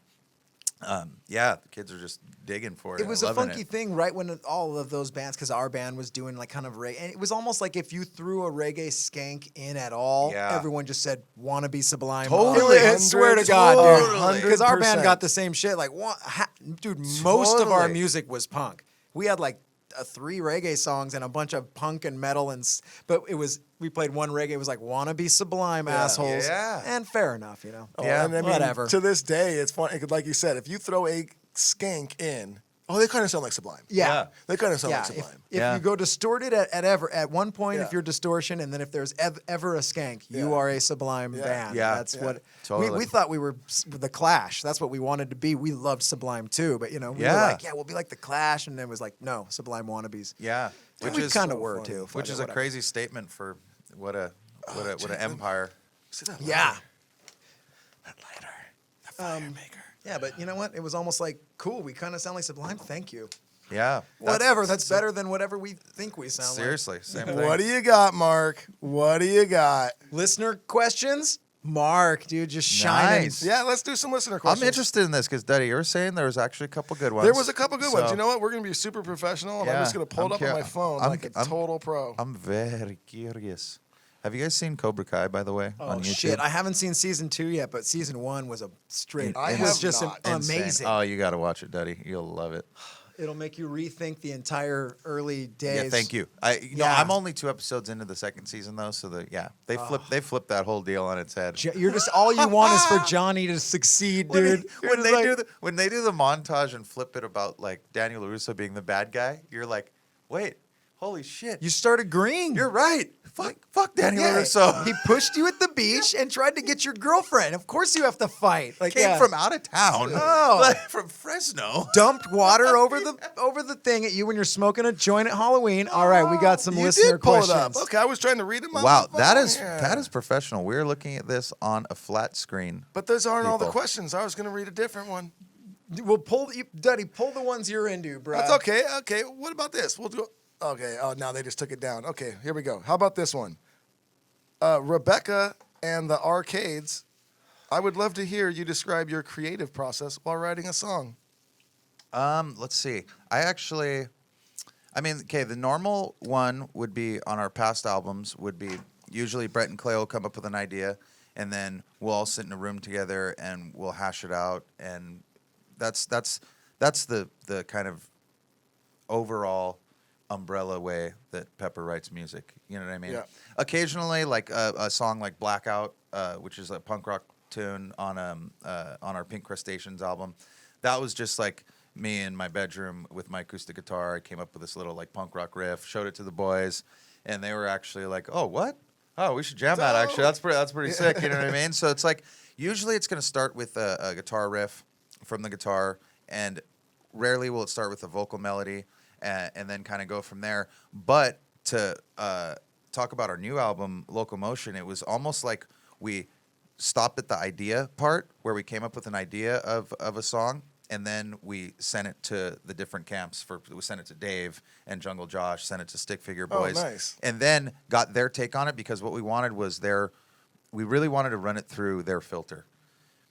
The kids are just digging for it. It was and a loving funky it. thing, right? When all of those bands, because our band was doing like kind of reggae, and it was almost like if you threw a reggae skank in at all, everyone just said, "Wanna be Sublime." Totally. I swear to God, Totally. dude. Because our band 100%. got the same shit. Like, dude, most of our Totally. music was punk. We had like 3 reggae songs and a bunch of punk and metal, but we played one reggae. It was like, "Wanna be Sublime, assholes." Yeah. And fair enough, you know. Yeah. And I mean, whatever. To this day, it's funny. Like you said, if you throw a skank in, they kind of sound like Sublime. Yeah. They kind of sound like If Sublime. you go distorted at one point, Yeah. if you're distortion, and then if there's ever a skank, you are a Sublime band. Yeah. That's Yeah. what Totally. we thought we were the Clash. That's what we wanted to be. We loved Sublime too, but we were like, we'll be like the Clash, and then it was like, no, Sublime wannabes. Yeah, And which we is kind of so were funny. too. which is a crazy statement for what an empire. See that Yeah. lighter? That lighter. That fire maker. Yeah, but you know what? It was almost like, cool. We kind of sound like Sublime. Thank you. Yeah. Whatever. That's better than whatever we think we sound Seriously, same thing. What do you got, Mark? What do you got? like. Listener questions? Mark, dude, just shining. Nice. Yeah, let's do some listener questions. I'm interested in this because, Duddy, you were saying there was actually a couple good ones. There was a couple good ones. So, You know what? We're going to be super professional, and I'm Yeah, just going to pull it I'm up on cur- my phone I'm- like a I'm- total pro. I'm very curious. Have you guys seen Cobra Kai, by the way, Oh, on YouTube? shit. I haven't seen season 2 yet, but season 1 was a straight. I It have was just not. Insane. amazing. Oh, you got to watch it, Duddy. You'll love it. It'll make you rethink the entire early days. Yeah, thank you. No, Yeah. I'm only 2 episodes into the second season though, so they flipped that whole deal on its head. You're just all you want is for Johnny to succeed, dude. When they do the montage and flip it about like Daniel LaRusso being the bad guy, you're like, wait, holy shit, You start agreeing. you're right. Fuck Daniel Yeah, LaRusso. he pushed you at the beach and tried to get your girlfriend. Of course you have to fight. Like Came yeah. from out of town, Oh. like from Fresno. dumped water over the thing at you when you're smoking a joint at Halloween. All right, we got some You listener did pull questions. it up. Okay, I was trying to read them out. Wow, the that phone is here. that is professional. We're looking at this on a flat screen. But those aren't all the People. questions. I was going to read a different one. We'll Duddy, pull the ones you're into, bro. That's okay. Okay, what about this? We'll do. Okay. Oh, now they just took it down. Okay, here we go. How about this one? Rebecca and the Arcades. I would love to hear you describe your creative process while writing a song. Let's see. The normal one would be on our past albums would be usually Brett and Clay will come up with an idea, and then we'll all sit in a room together and we'll hash it out, and that's the kind of overall umbrella way that Pepper writes music. You know what I mean? Yeah. Occasionally, like a song like Blackout, which is a punk rock tune on our Pink Crustaceans album, that was just like me in my bedroom with my acoustic guitar. I came up with this little like punk rock riff, showed it to the boys, and they were actually like, "Oh, what? Oh, we should jam that. Actually, that's pretty sick." You know what I mean? So it's like usually it's going to start with a guitar riff from the guitar, and rarely will it start with a vocal melody, and then kind of go from there. But to talk about our new album, Locomotion, it was almost like we stopped at the idea part where we came up with an idea of a song, and then we sent it to the different camps. We sent it to Dave and Jungle Josh, sent it to Stick Figure Boys, nice. and then got their take on it, because what we wanted was we really wanted to run it through their filter.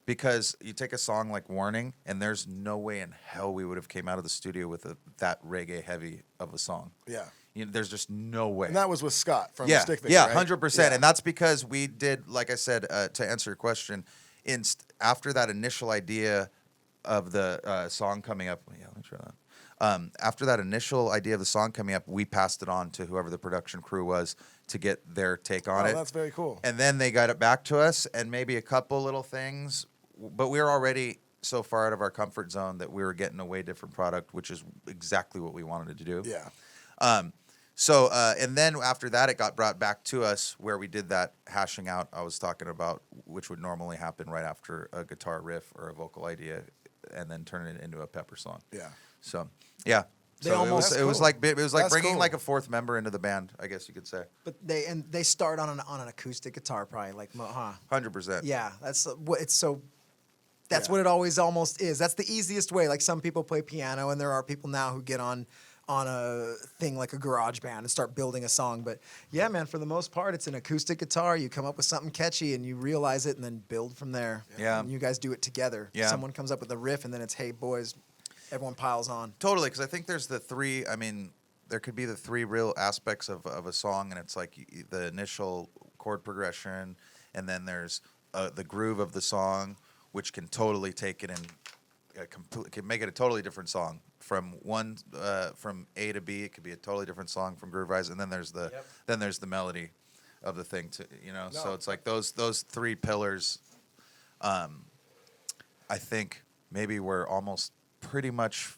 Because you take a song like Warning, and there's no way in hell we would have came out of the studio with that reggae heavy of a song. Yeah. There's just no way. And that was with Scott from Yeah, Stick Figure, yeah, right? 100%. Yeah. And that's because we did, like I said, to answer your question, after that initial idea of the song coming up. Yeah, let me try that. After that initial idea of the song coming up, we passed it on to whoever the production crew was to get their take on it. That's very cool. And then they got it back to us, and maybe a couple little things, but we were already so far out of our comfort zone that we were getting a way different product, which is exactly what we wanted to do. Yeah. And then after that, it got brought back to us where we did that hashing out I was talking about, which would normally happen right after a guitar riff or a vocal idea, and then turn it into a Pepper song. Yeah. So, yeah. They So almost- it was That's like That's bringing cool. like a fourth member into the band, I guess you could say. But they start on an acoustic guitar, probably like, huh? 100%. Yeah, that's what it's so. That's Yeah. what it always almost is. That's the easiest way. Like some people play piano, and there are people now who get on a thing like a garage band and start building a song. But yeah, man, for the most part, it's an acoustic guitar. You come up with something catchy, and you realize it, and then build from there. Yeah. And you guys do it together. Yeah. Someone comes up with a riff, and then it's, hey boys, everyone piles on. Totally, because I think there's there could be the three real aspects of a song, and it's like the initial chord progression, and then there's the groove of the song, which can totally take it and can make it a totally different song from A to B. It could be a totally different song from groove wise, and then there's the melody of the thing too. So No. it's like those three pillars. I think maybe we're almost pretty much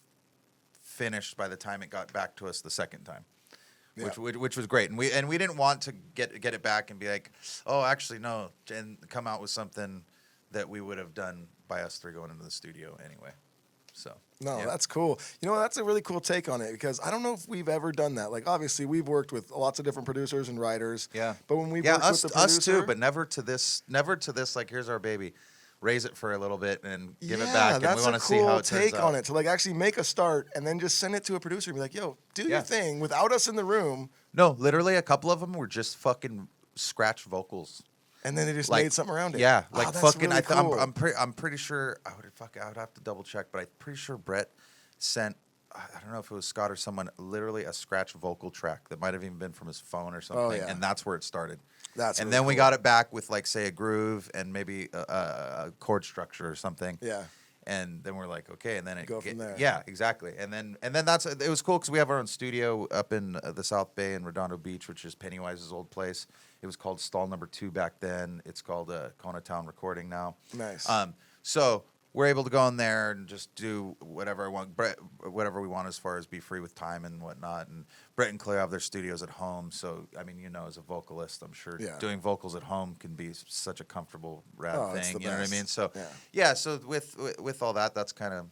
finished by the time it got back to us the second time. Yeah. Which was great, and we didn't want to get it back and be like, oh, actually no, and come out with something that we would have done by us three going into the studio anyway. So No, yeah. that's cool. That's a really cool take on it, because I don't know if we've ever done that. Like, obviously, we've worked with lots of different producers and writers. Yeah. But when we yeah, worked us with the producer, too, but never to this. Like, here's our baby. raise it for a little bit and give it Yeah, back, and that's we want a to see how cool it turns take out. on it. To like actually make a start and then just send it to a producer and be like, "Yo, do Yeah. your thing without us in the room," No, literally, a couple of them were just fucking scratch vocals. and then they just Like, made something around it. Yeah, Oh, like that's fucking. really cool. I'm pretty sure. I would have to double check, but I'm pretty sure Brett sent. I don't know if it was Scott or someone. Literally a scratch vocal track that might have even been from his phone or something, yeah. and that's where it started. That's and really then we cool. got it back with like say a groove and maybe a chord structure or something. Yeah. And then we're like, okay, and then it Go from there. Yeah, exactly. And then it was cool because we have our own studio up in the South Bay in Redondo Beach, which is Pennywise's old place. It was called Stall Number 2 back then. It's called Kona Town Recording now. Nice. So we're able to go in there and just do whatever I want, whatever we want as far as be free with time and whatnot. And Brett and Claire have their studios at home, so I mean, as a vocalist, I'm sure doing vocals at home can be such a comfortable, rad It's thing. the You know what I best. mean? So Yeah. So with all that, that's kind of,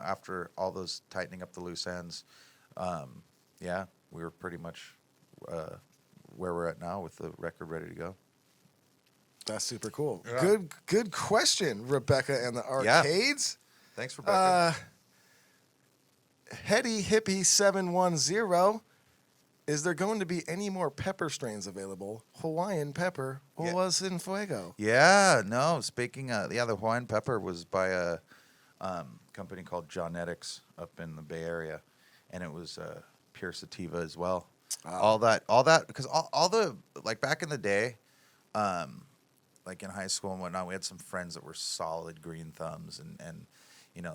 after all those tightening up the loose ends, we were pretty much where we're at now with the record ready to go. That's super cool. Yeah. Good question, Rebecca and the Arcades. Thanks, Rebecca. Heady Hippie 710. Is there going to be any more pepper strains available? Hawaiian pepper was in fuego. Yeah, no. Speaking of, the Hawaiian pepper was by a company called Johnetics up in the Bay Area, and it was pure sativa as well. All that, because all the, like back in the day, like in high school and whatnot, we had some friends that were solid green thumbs, and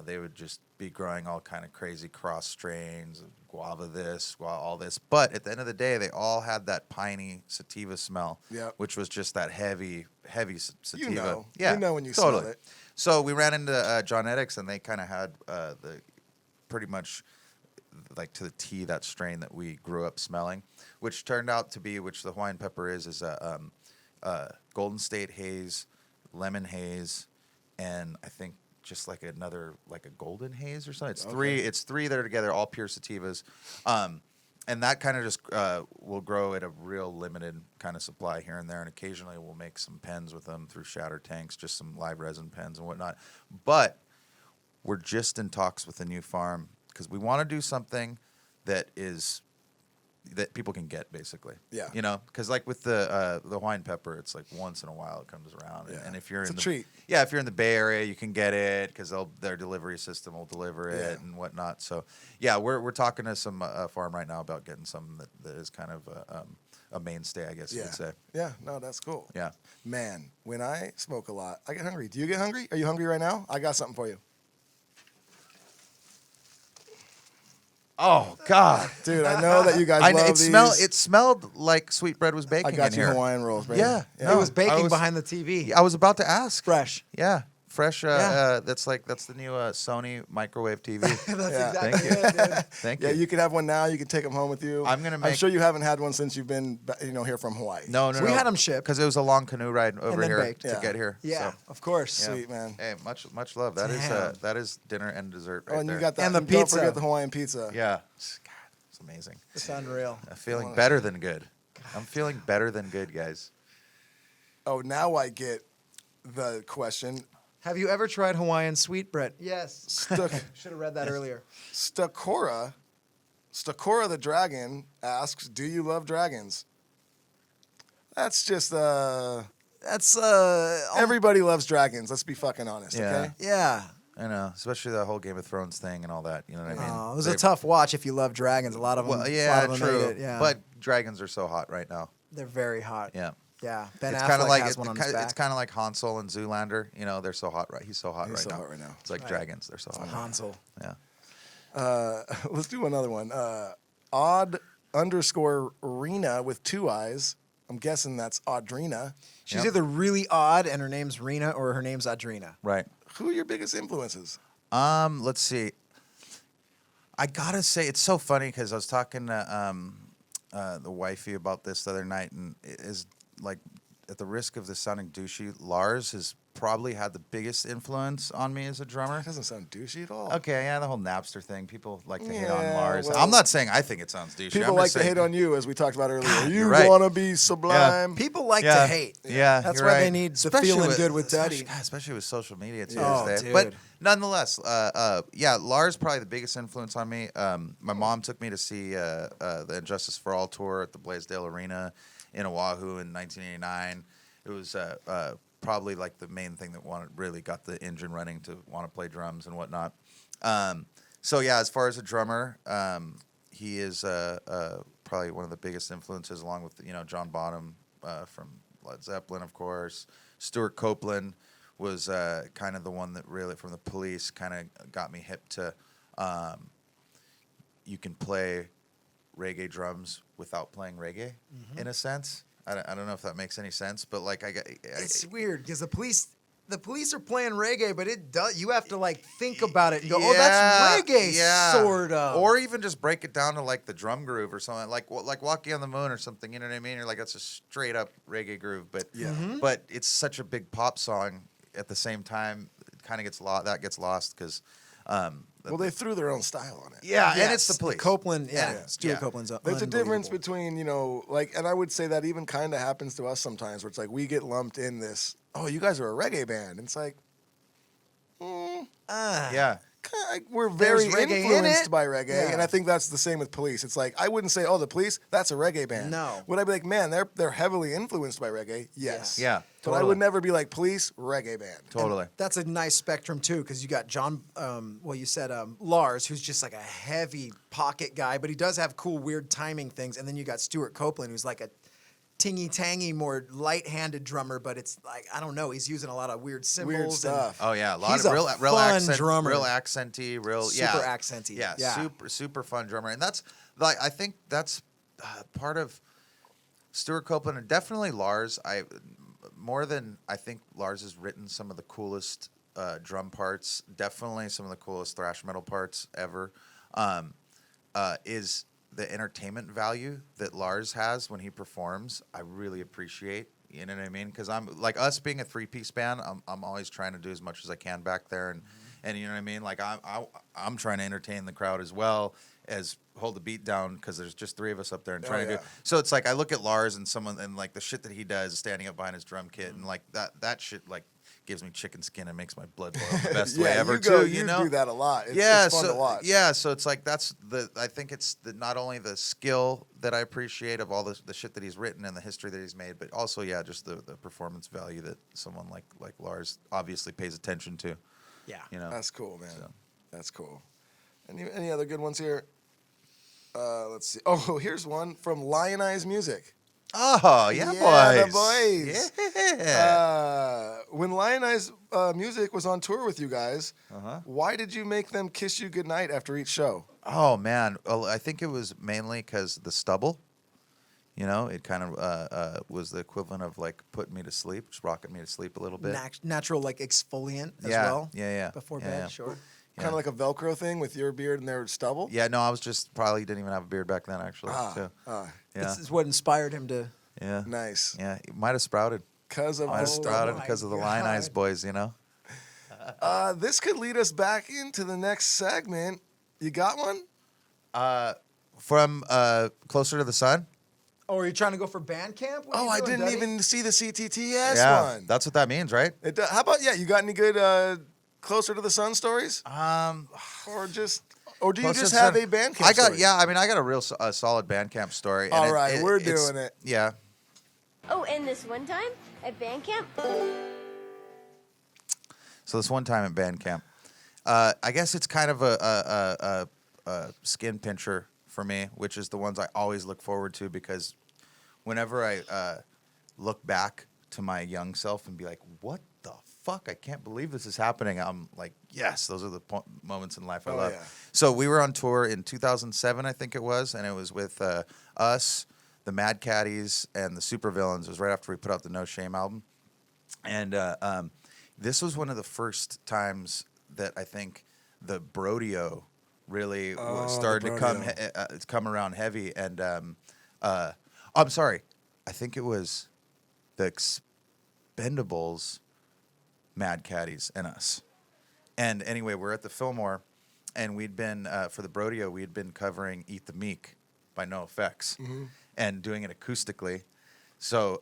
they would just be growing all kind of crazy cross strains, guava this, all this. But at the end of the day, they all had that piney sativa smell, which was just that heavy sativa. You know when you smell it. So we ran into Johnetics, and they kind of had the pretty much like to the T that strain that we grew up smelling, which turned out to be, which the Hawaiian pepper is Golden State Haze, Lemon Haze, and I think just like another, like a Golden Haze or something. It's three that are together, all pure sativas. And that kind of just will grow at a real limited kind of supply here and there, and occasionally we'll make some pens with them through shatter tanks, just some live resin pens and whatnot. But we're just in talks with a new farm because we want to do something that people can get, basically. Yeah. Because like with the Hawaiian pepper, it's like once in a while it comes around. Yeah. And if you're It's in a treat. Yeah, if you're in the Bay Area, you can get it because their delivery system will deliver it Yeah. and whatnot. So yeah, we're talking to some farm right now about getting something that is kind of a mainstay, I guess you would say. Yeah, no, that's cool. Yeah. Man, when I smoke a lot, I get hungry. Do you get hungry? Are you hungry right now? I got something for you. Oh God, Dude, I know that you guys love these. It smelled like sweet bread was baking. I got in you here. Hawaiian rolls, baby. Yeah. It No, was baking I was- behind the TV. I was about to ask. Fresh. Yeah, fresh. Yeah. That's the new Sony microwave TV. That's Yeah. exactly Thank you. it, dude. Thank Yeah, you. you can have one now. You can take them home with you. I'm gonna I'm make- sure you haven't had one since you've been, here from Hawaii. No. We had 'em shipped. because it was a long canoe ride over then here baked. to Yeah. get here. Yeah, So, of course. yeah. Sweet, man. Hey, much love. That Damn. is dinner and dessert right Oh, and there. you got that. And the Don't pizza. forget the Hawaiian pizza. Yeah. God, it's amazing. It's unreal. I'm feeling better than good. I'm feeling better than good, guys. Oh, now I get the question. Have you ever tried Hawaiian sweetbread? Yes. Stuck. Should have read that earlier. Stakora the dragon asks, "Do you love dragons?" That's just That's everybody loves dragons. Let's be fucking honest, Yeah. okay? yeah. I know, especially the whole Game of Thrones thing and all that. You know what I mean? Oh, it was a tough watch if you love dragons. A lot of them. Well, a yeah, lot of them true. hate it, yeah. But dragons are so hot right now. they're very hot. Yeah. Yeah. Ben It's Affleck kind of like has one on his back. it's kind of like Hansel and Zoolander. They're so hot, right? He's so hot, He's right, so now. hot right now. It's like dragons. They're so hot. Hansel. Yeah. Let's do another one. Odd_Rena with 2 eyes. I'm guessing that's Audrina. She's Yep. either really odd and her name's Rena or her name's Audrina. Right. Who are your biggest influences? Let's see. I gotta say, it's so funny because I was talking to the wifey about this the other night, and it is like, at the risk of this sounding douchey, Lars has probably had the biggest influence on me as a drummer. That doesn't sound douchey at all. Okay, yeah, the whole Napster thing. People like to hate on Yeah, Lars. well, I'm not saying I think it sounds douchey. People I'm like just to saying, hate on you, as we talked about earlier. God, You you're right. want to be sublime. People like Yeah. to hate. Yeah, That's you're why they right. need the Especially feeling good with especially- Duddy. God, especially with social media too. Oh, these days. dude. But nonetheless, yeah, Lars probably the biggest influence on me. My mom took me to see the Injustice for All tour at the Blaisdell Arena in Oahu in 1989. It was probably like the main thing that really got the engine running to want to play drums and whatnot. So yeah, as far as a drummer, he is probably one of the biggest influences, along with John Bonham from Led Zeppelin, of course. Stuart Copeland was kind of the one that really, from the Police, kind of got me hip to you can play reggae drums without playing reggae, in a sense. I don't know if that makes any sense, but like It's weird because the police are playing reggae, but it does. You have to like think about it and go, "Oh, that's reggae, sort of." Or even just break it down to like the drum groove or something, like "Walking on the Moon" or something. You know what I mean? You're like, that's a straight up reggae groove, but but it's such a big pop song. At the same time, it kind of gets lost. That gets lost because. Well, they threw their own style on it. Yeah, and Yes, it's the Police. Copeland, Yeah. Stuart Yeah. Copeland's. There's a difference unbelievable. between, and I would say that even kind of happens to us sometimes, where it's like we get lumped in this, oh, you guys are a reggae band. And it's like, Yeah. we're very There's reggae in influenced it. by reggae, Yeah. and I think that's the same with Police. It's like I wouldn't say, oh, the Police, that's a reggae band. No. Would I be like, man, they're heavily influenced by reggae? Yes. Yeah, But I totally. would never be like Police reggae band. Totally. That's a nice spectrum too, because you got John. You said Lars, who's just like a heavy pocket guy, but he does have cool, weird timing things. And then you got Stuart Copeland, who's like a tingy-tangy, more light-handed drummer, but it's like I don't know. He's using a lot of weird symbols. Weird and- stuff. Oh yeah, a lot He's of a real fun accent, drummer. real accenty, Super accenty. Yeah, Yeah. super fun drummer, and that's like I think that's part of Stuart Copeland and definitely Lars. More than I think Lars has written some of the coolest drum parts. Definitely some of the coolest thrash metal parts ever. Is the entertainment value that Lars has when he performs. I really appreciate. You know what I mean? Because I'm like us being a 3-piece band. I'm always trying to do as much as I can back there, and you know what I mean. Like I'm trying to entertain the crowd as well as hold the beat down because there's just 3 of us up there and trying to do. So it's like I look at Lars and someone and like the shit that he does standing up behind his drum kit and like that shit like gives me chicken skin and makes my blood boil the best way ever too. You know, do that a lot. It's fun so to watch. yeah, so it's like I think it's not only the skill that I appreciate of all the shit that he's written and the history that he's made, but also just the performance value that someone like Lars obviously pays attention to. Yeah. You know, That's cool, man. So. That's cool. Any other good ones here? Let's see. Oh, here's one from Lionize Music. Oh yeah, the boys. boys. Yeah. When Lionize Music was on tour with you guys, why did you make them kiss you goodnight after each show? Oh man, well, I think it was mainly because the stubble. You know, it kind of was the equivalent of like putting me to sleep, just rocking me to sleep a little bit. Natural like exfoliant as Yeah, well. yeah. Before Yeah, bed, yeah. sure. Kind of like a Velcro thing with your beard and their stubble? Yeah, no, I was just probably didn't even have a beard back then actually. So, yeah, This is what inspired him to. yeah, Nice. yeah. It might have sprouted. Because of Might have the sprouted stubble. because of the God. Lionize boys. You know. This could lead us back into the next segment. You got one? From Closer to the Sun. Oh, are you trying to go for band camp? What are Oh, you I doing, didn't Duddy? even see the CTTS Yeah, one. that's what that means, right? How about, you got any good Closer to the Sun stories? Or do you Closer just to the have Sun. a band camp story? I mean, I got a real solid Bandcamp story. All right, we're doing it. Yeah. Oh, and this one time at band camp, So this one time at band camp, I guess it's kind of a skin pincher for me, which is the ones I always look forward to because whenever I look back to my young self and be like, what the fuck? I can't believe this is happening. I'm like, yes, those are the moments in life I love. yeah. So we were on tour in 2007, I think it was, and it was with us, the Mad Caddies, and the Supervillains. It was right after we put out the No Shame album. And this was one of the first times that I think the Brodeo really started to come around heavy. And I'm sorry, I think it was the Expendables Mad Caddies and us. And anyway, we're at the Fillmore, and we'd been for the Brodeo, we had been covering "Eat the Meek" by NoFX, and doing it acoustically. So,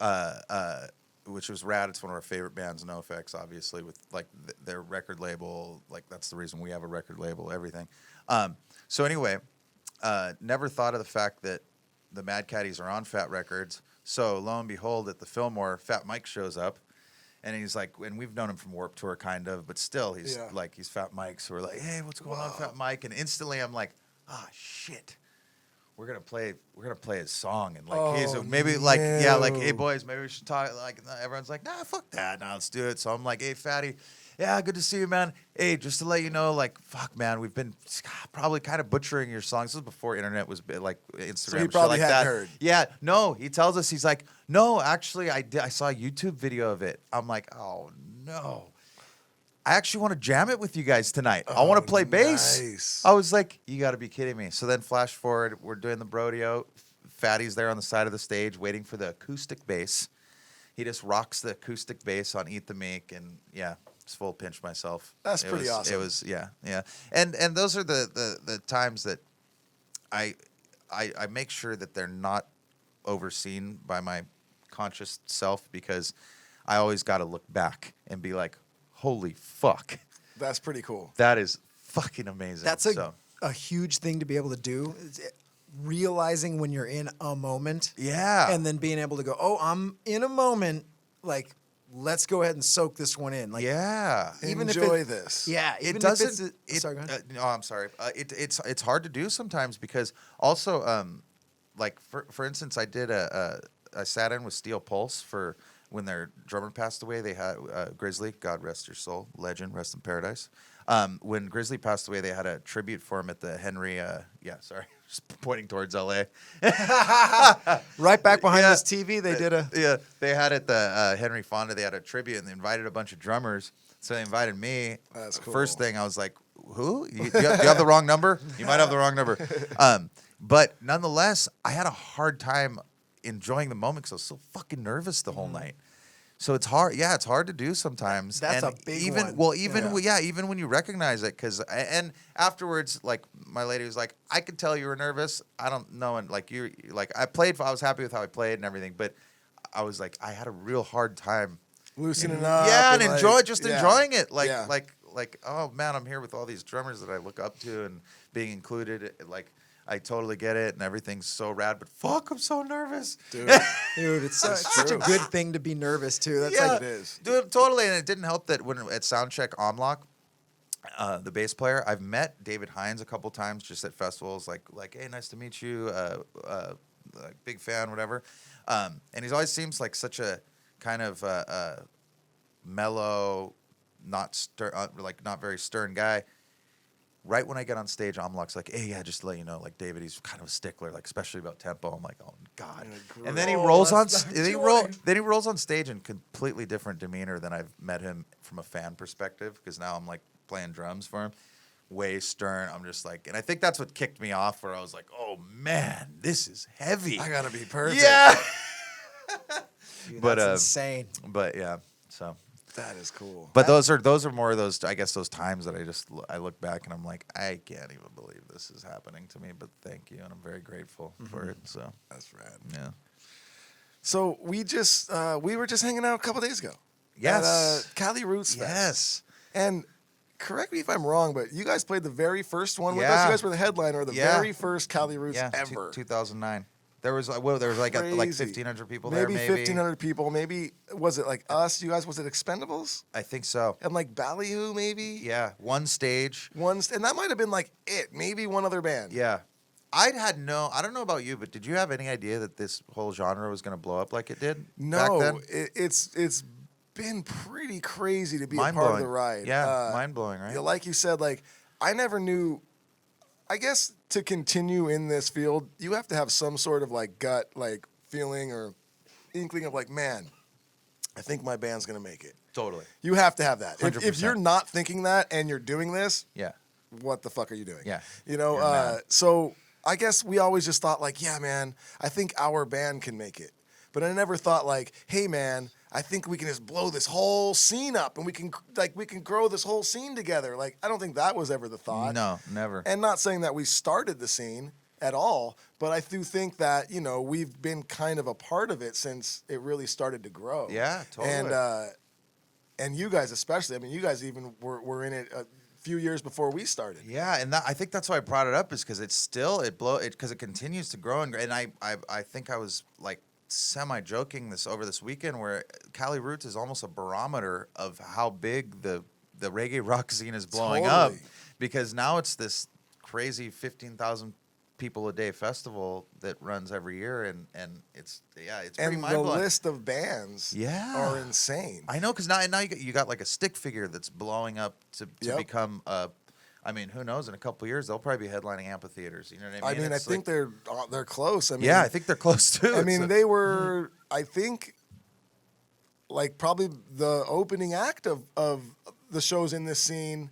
which was rad. It's one of our favorite bands, NoFX, obviously, with like their record label. Like that's the reason we have a record label. Everything. So anyway, never thought of the fact that the Mad Caddies are on Fat Records. So lo and behold, at the Fillmore, Fat Mike shows up. And he's like, and we've known him from Warped Tour, kind of, but still, he's like, he's Fat Mike. So we're like, hey, what's going on, Fat Mike? And instantly, I'm like, shit, we're gonna play his song, and like, he's maybe like, like, hey boys, maybe we should talk. Like, everyone's like, nah, fuck that, nah, let's do it. So I'm like, hey, Fatty, yeah, good to see you, man. Hey, just to let you know, like, fuck, man, we've been probably kind of butchering your songs. This was before internet was like Instagram. So he shit probably like hadn't that. heard. Yeah, no, he tells us, he's like, no, actually, I did. I saw a YouTube video of it. I'm like, oh no, I actually want to jam it with you guys tonight. I want to play bass. Nice. I was like, you got to be kidding me. So then flash forward, we're doing the Brodeo. Fatty's there on the side of the stage waiting for the acoustic bass. He just rocks the acoustic bass on Eat the Meek, and yeah, just full pinch myself. That's pretty awesome. It was, yeah. And those are the times that I make sure that they're not overseen by my conscious self, because I always got to look back and be like, holy fuck. That's pretty cool. That is fucking amazing. That's a huge thing to be able to do. Realizing when you're in a moment. Yeah. And then being able to go, oh, I'm in a moment. Like, let's go ahead and soak this one in. Like, yeah. even Enjoy if this. Yeah. It Even doesn't. If it's sorry, go ahead. No, I'm sorry. It's hard to do sometimes, because also, like for instance, I sat in with Steel Pulse for when their drummer passed away. They had Grizzly, God rest your soul, legend, rest in paradise. When Grizzly passed away, they had a tribute for him at the Henry. Just pointing towards LA. Right back behind Yeah. this TV, they did a. Yeah, they had at the Henry Fonda. They had a tribute, and they invited a bunch of drummers. So they invited me. That's cool. First thing, I was like, "Who? Do you have the wrong number? You might have the wrong number." But nonetheless, I had a hard time enjoying the moment because I was so fucking nervous the whole night. So it's hard. Yeah, it's hard to do sometimes. That's and a big even, one. Well, even when you recognize it, and afterwards, like my lady was like, I could tell you were nervous. I don't know, and like I was happy with how I played and everything, but I was like, I had a real hard time Loosening up. yeah, and like, enjoying it. Yeah. Like, oh man, I'm here with all these drummers that I look up to and being included. Like, I totally get it, and everything's so rad. But fuck, I'm so nervous, Dude, Dude, it's such a true. good thing to be nervous too. That's yeah, like it is. dude, totally. And it didn't help that when at Soundcheck Omlock, the bass player, I've met David Hines a couple times just at festivals. Like, hey, nice to meet you. Like, big fan, whatever. And he always seems like such a kind of mellow, not very stern guy. Right when I get on stage, Omlock's like, hey, yeah, just to let you know, like, David, he's kind of a stickler, like, especially about tempo. I'm like, oh, God. And then he rolls on then he rolls on stage in completely different demeanor than I've met him from a fan perspective, because now I'm, like, playing drums for him. Way stern. I'm just like, and I think that's what kicked me off, where I was like, oh, man, this is heavy. I gotta be perfect. Yeah. dude, but, that's insane. But, yeah, so... That is cool. But those are more of those, I guess, those times that I look back and I'm like, I can't even believe this is happening to me. But thank you, and I'm very grateful for it. So That's rad. yeah, So we were just hanging out a couple days ago. yes, At Cali Roots Fest. yes, And correct me if I'm wrong, but you guys played the very first one with us. Yeah. You guys were the headliner of the Yeah. very first Cali Roots yeah. ever. 2009. There was like 1,500 people there. Maybe 1,500 people. Maybe was it like us? You guys? Was it Expendables? I think so. And like Ballyhoo, maybe. Yeah, one stage. And that might have been like it. Maybe one other band. Yeah. I don't know about you, but did you have any idea that this whole genre was going to blow up like it did back No, then? it's been pretty crazy to be a part of Mind-blowing. the ride. Yeah, mind-blowing, right? Yeah, like you said, like I never knew. I guess to continue in this field, you have to have some sort of like gut, like feeling or inkling of like, man, I think my band's gonna make it. Totally. You have to have that. If 100%. you're not thinking that and you're doing this, Yeah. what the fuck are you doing? Yeah. You know. You're mad. So I guess we always just thought like, yeah, man, I think our band can make it. But I never thought like, hey, man, I think we can just blow this whole scene up, and we can grow this whole scene together. Like, I don't think that was ever the thought. No, never. And not saying that we started the scene at all, but I do think that, you know, we've been kind of a part of it since it really started to grow. Yeah, totally. And you guys especially. I mean, you guys even were in it a few years before we started. Yeah, and I think that's why I brought it up, is because because it continues to grow, and I think I was like semi-joking over this weekend, where Cali Roots is almost a barometer of how big the reggae rock scene is blowing up, because now it's this crazy 15,000 people a day festival that runs every year, and it's pretty And mind the blowing. list of bands are insane. I know, because now you got like a stick figure that's blowing up to become I mean, who knows? In a couple of years, they'll probably be headlining amphitheaters. You know what I mean? I think they're close. I mean, I think they're close too. I mean, they were, I think, like probably the opening act of the shows in this scene.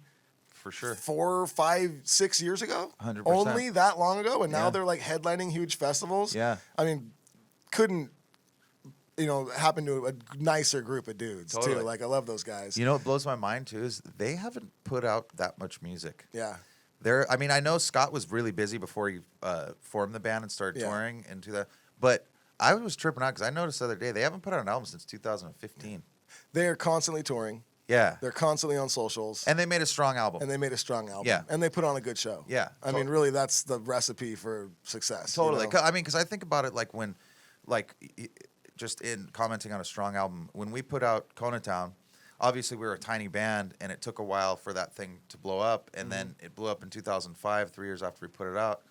For sure. 4, 5, 6 years ago. 100%. Only that long ago, and now Yeah. they're like headlining huge festivals. Yeah. I mean, couldn't happen to a nicer group of dudes Totally. too. Like, I love those guys. You know what blows my mind too is they haven't put out that much music. Yeah. I mean, I know Scott was really busy before he formed the band and started Yeah. touring into that, but I was tripping out because I noticed the other day they haven't put out an album since 2015. They are constantly touring. Yeah. They're constantly on socials. And they made a strong album. And they made a strong album. Yeah. And they put on a good show. Yeah, I mean, really, that's the recipe for success. you Totally. know? I mean, because I think about it like when, just in commenting on a strong album, when we put out Kona Town, obviously we were a tiny band, and it took a while for that thing to blow up, and then it blew up in 2005, 3 years after we put it out,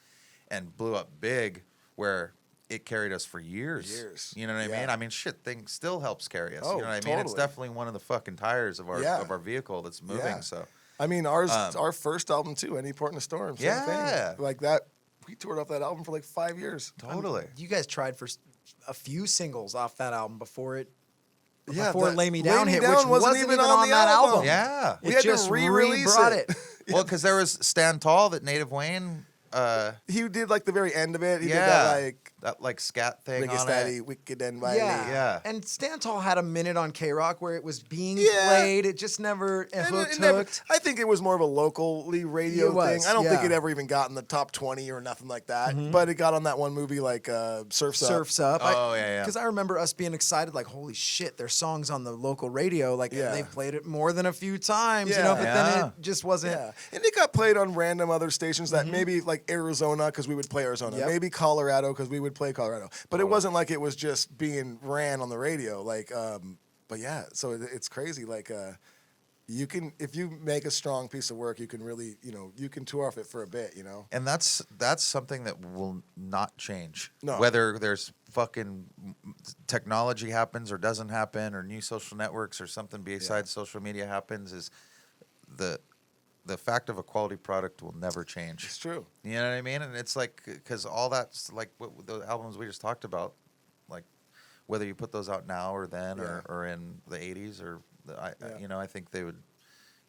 and blew up big, where it carried us for years. You know what I mean? I mean, thing still helps carry us. Oh, You know what I mean? It's totally. definitely one of the fucking tires of our vehicle that's moving. Yeah. So I mean, our first album too, Any Port in a Storm. Same Yeah. thing. Like that, we toured off that album for like 5 years. totally. You guys tried for a few singles off that album before it. Yeah, Before that Lay Me Down Lay Me hit, Down which wasn't wasn't even even on on the that album. album. Yeah. We It had to just re-release brought it. Well, because there was Stand Tall that Native Wayne. He did like the very end of it. He did Yeah. that That scat thing Reggae on Steady, it. Wicked and Wily. Yeah. And Stand Tall had a minute on K-Rock where it was being Yeah. played. It just never hooked. I think it was more of a locally radio It was, thing. I don't think yeah. it ever even got in the top 20 or nothing like that. Mm-hmm. But it got on that one movie like Surf's Up. Surf's Up. Oh, yeah. Because I remember us being excited, like, holy shit, their songs on the local radio. Like, Yeah. they've played it more than a few times, Yeah. but Yeah. then it just wasn't. Yeah, and it got played on random other stations that maybe like Arizona because we would play Arizona, Yep. maybe Colorado because we would play Colorado. But it wasn't like it was just being ran on the radio. Like, but yeah, so it's crazy. Like, you can, if you make a strong piece of work, you can really, you can tour off it for a bit. And that's something that will not change. No. Whether there's fucking technology happens or doesn't happen, or new social networks or something besides social media happens, is the fact of a quality product will never change. It's true. You know what I mean? And it's like, because all that's like the albums we just talked about, like whether you put those out now or then or in the 80s or I think they would.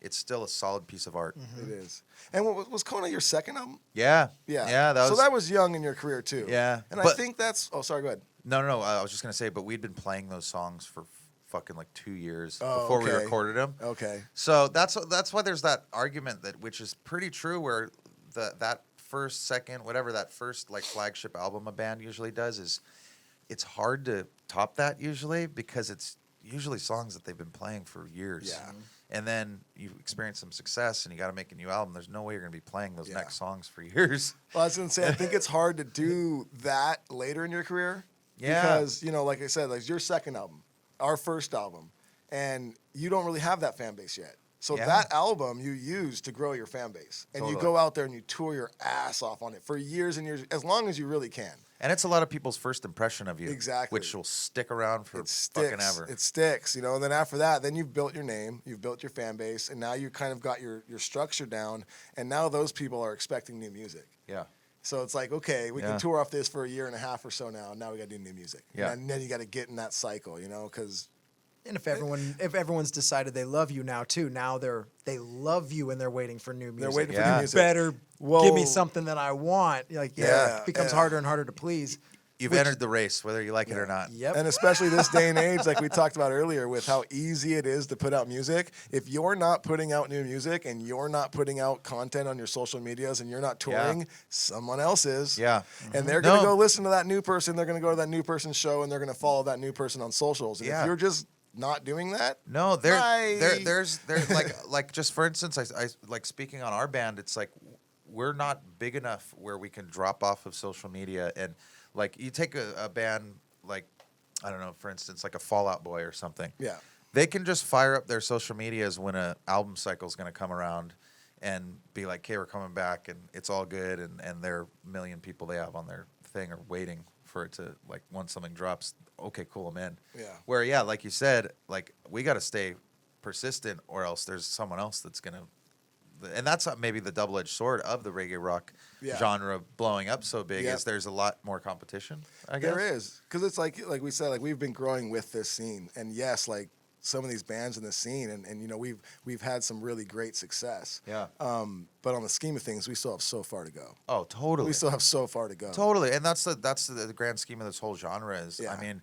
It's still a solid piece of art. It is. And what was Kona your second album? Yeah. Yeah. Yeah. So that was young in your career too. Yeah, And I but- think that's. Oh, sorry. Go ahead. No. I was just gonna say, but we'd been playing those songs for fucking like 2 years Oh, before we okay. recorded them. Okay. So that's why there's that argument which is pretty true, where that first, second, whatever that first like flagship album a band usually does is, it's hard to top that usually, because it's usually songs that they've been playing for years. Yeah. And then you experience some success and you got to make a new album. There's no way you're going to be playing those Yeah. next songs for years. Well, I was gonna say, I think it's hard to do that later in your career. Yeah. Because, like I said, like your second album, our first album, and you don't really have that fan base yet. So Yeah. that album you use to grow your fan base. And you Totally. go out there and you tour your ass off on it for years and years, as long as you really can. And it's a lot of people's first impression of you. Exactly. Which will stick around for It sticks. fucking ever. It sticks, And then after that, then you've built your name, you've built your fan base, and now you kind of got your structure down. And now those people are expecting new music. Yeah. So it's like, okay, we Yeah. can tour off this for a year and a half or so now. Now we got to do new music. Yeah. And then you got to get in that cycle, because And if everyone's decided they love you now too, now they love you and they're waiting for new music. they're waiting for Yeah. new music. Better Whoa. give me something that I want. Like, Yeah. it becomes Yeah. harder and harder to please. You've entered the race, whether you like it or not. Yep. And especially this day and age, like we talked about earlier, with how easy it is to put out music. If you're not putting out new music and you're not putting out content on your social medias and you're not touring, someone else is. Yeah. And they're going to go listen to that new person. They're going to go to that new person's show and they're going to follow that new person on socials. And if you're just not doing that, no, there's like just for instance, I like speaking on our band, it's like we're not big enough where we can drop off of social media. And like you take a band like, I don't know, for instance, like a Fall Out Boy or something. Yeah. They can just fire up their social medias when an album cycle is going to come around and be like, okay, we're coming back and it's all good. And their million people they have on their thing are waiting for it to, like, once something drops, okay, cool, I'm in. Yeah. Where, yeah, like you said, like we got to stay persistent or else there's someone else that's going to. And that's maybe the double-edged sword of the reggae rock genre blowing up so big is there's a lot more competition, I guess. There is. Because it's like we said, like we've been growing with this scene. And yes, like some of these bands in the scene and you know, we've had some really great success. Yeah. But on the scheme of things, we still have so far to go. Oh, totally. We still have so far to go. Totally. And that's the grand scheme of this whole genre is, I mean,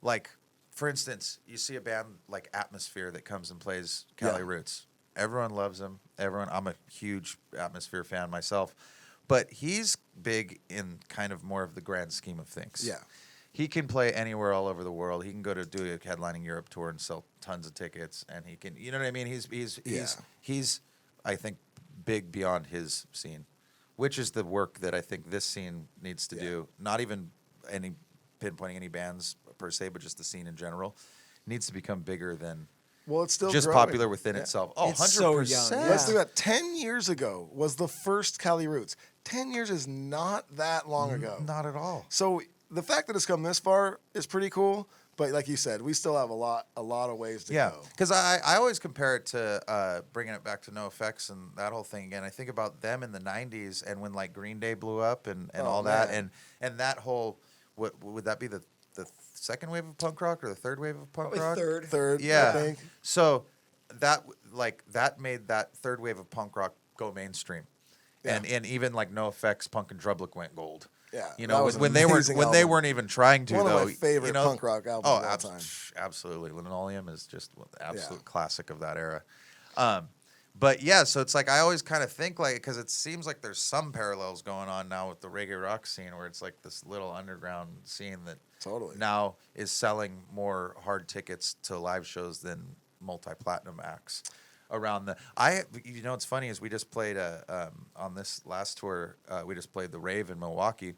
like, for instance, you see a band like Atmosphere that comes and plays Cali Roots. Everyone loves him. I'm a huge Atmosphere fan myself. But he's big in kind of more of the grand scheme of things. Yeah. He can play anywhere all over the world. He can go to do a headlining Europe tour and sell tons of tickets. And he can, you know what I mean? He's I think, big beyond his scene, which is the work that I think this scene needs to do. Not even pinpointing any bands per se, but just the scene in general. Needs to become bigger than it's still just growing. popular within itself. Oh, It's 100%. so young. Let's do that. 10 years ago was the first Cali Roots. 10 years is not that long ago. Not at all. So the fact that it's come this far is pretty cool. But like you said, we still have a lot of ways to go. Because I always compare it to bringing it back to NoFX and that whole thing again. I think about them in the 90s and when like Green Day blew up and all that. And that whole, what would that be the second wave of punk rock or the third wave of punk rock? Third, Yeah. I think. So that made that third wave of punk rock go mainstream. Yeah. And even like NoFX, Punk and Drublic went gold. Yeah, You that know, was an when they amazing weren't album. even trying to One of though. my favorite punk rock albums of all time. Absolutely. Linoleum is just the absolute classic of that era. But yeah, so it's like I always kind of think like, because it seems like there's some parallels going on now with the reggae rock scene where it's like this little underground scene that now is selling more hard tickets to live shows than multi-platinum acts around you know what's funny is we just played on this last tour we just played the Rave in Milwaukee.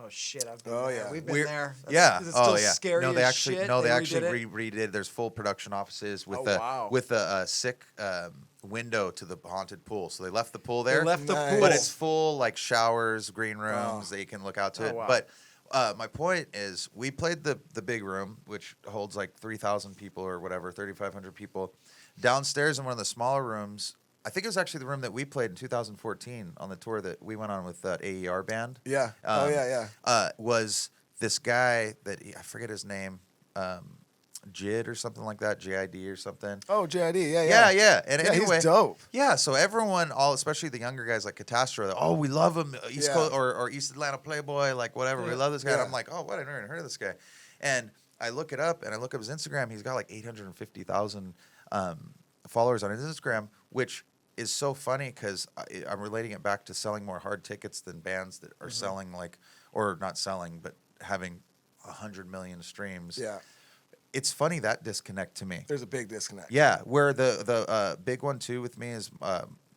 Oh shit! I've been there. We've been there. Is it still scary No, they as actually shit? they actually redid. There's full production offices with a sick window to the haunted pool. So they left the pool there. They left the pool, but it's full like showers, green rooms that you can look out to it. Wow. But my point is, we played the big room, which holds like 3,000 people or whatever, 3,500 people. Downstairs in one of the smaller rooms, I think it was actually the room that we played in 2014 on the tour that we went on with that AER band. Yeah. Was this guy that I forget his name, JID or something like that, JID or something. Oh, JID, yeah. Yeah. And anyway, he's dope. Yeah, so everyone, especially the younger guys like Catastro, we love him, East Coast or East Atlanta Playboy, like whatever, we love this guy. And I'm like, what? I never even heard of this guy. And I look it up, and I look up his Instagram. He's got like 850,000 followers on his Instagram, which is so funny because I'm relating it back to selling more hard tickets than bands that are selling or not selling, but having 100 million streams. Yeah. It's funny, that disconnect to me. There's a big disconnect. Yeah, where the big one too with me is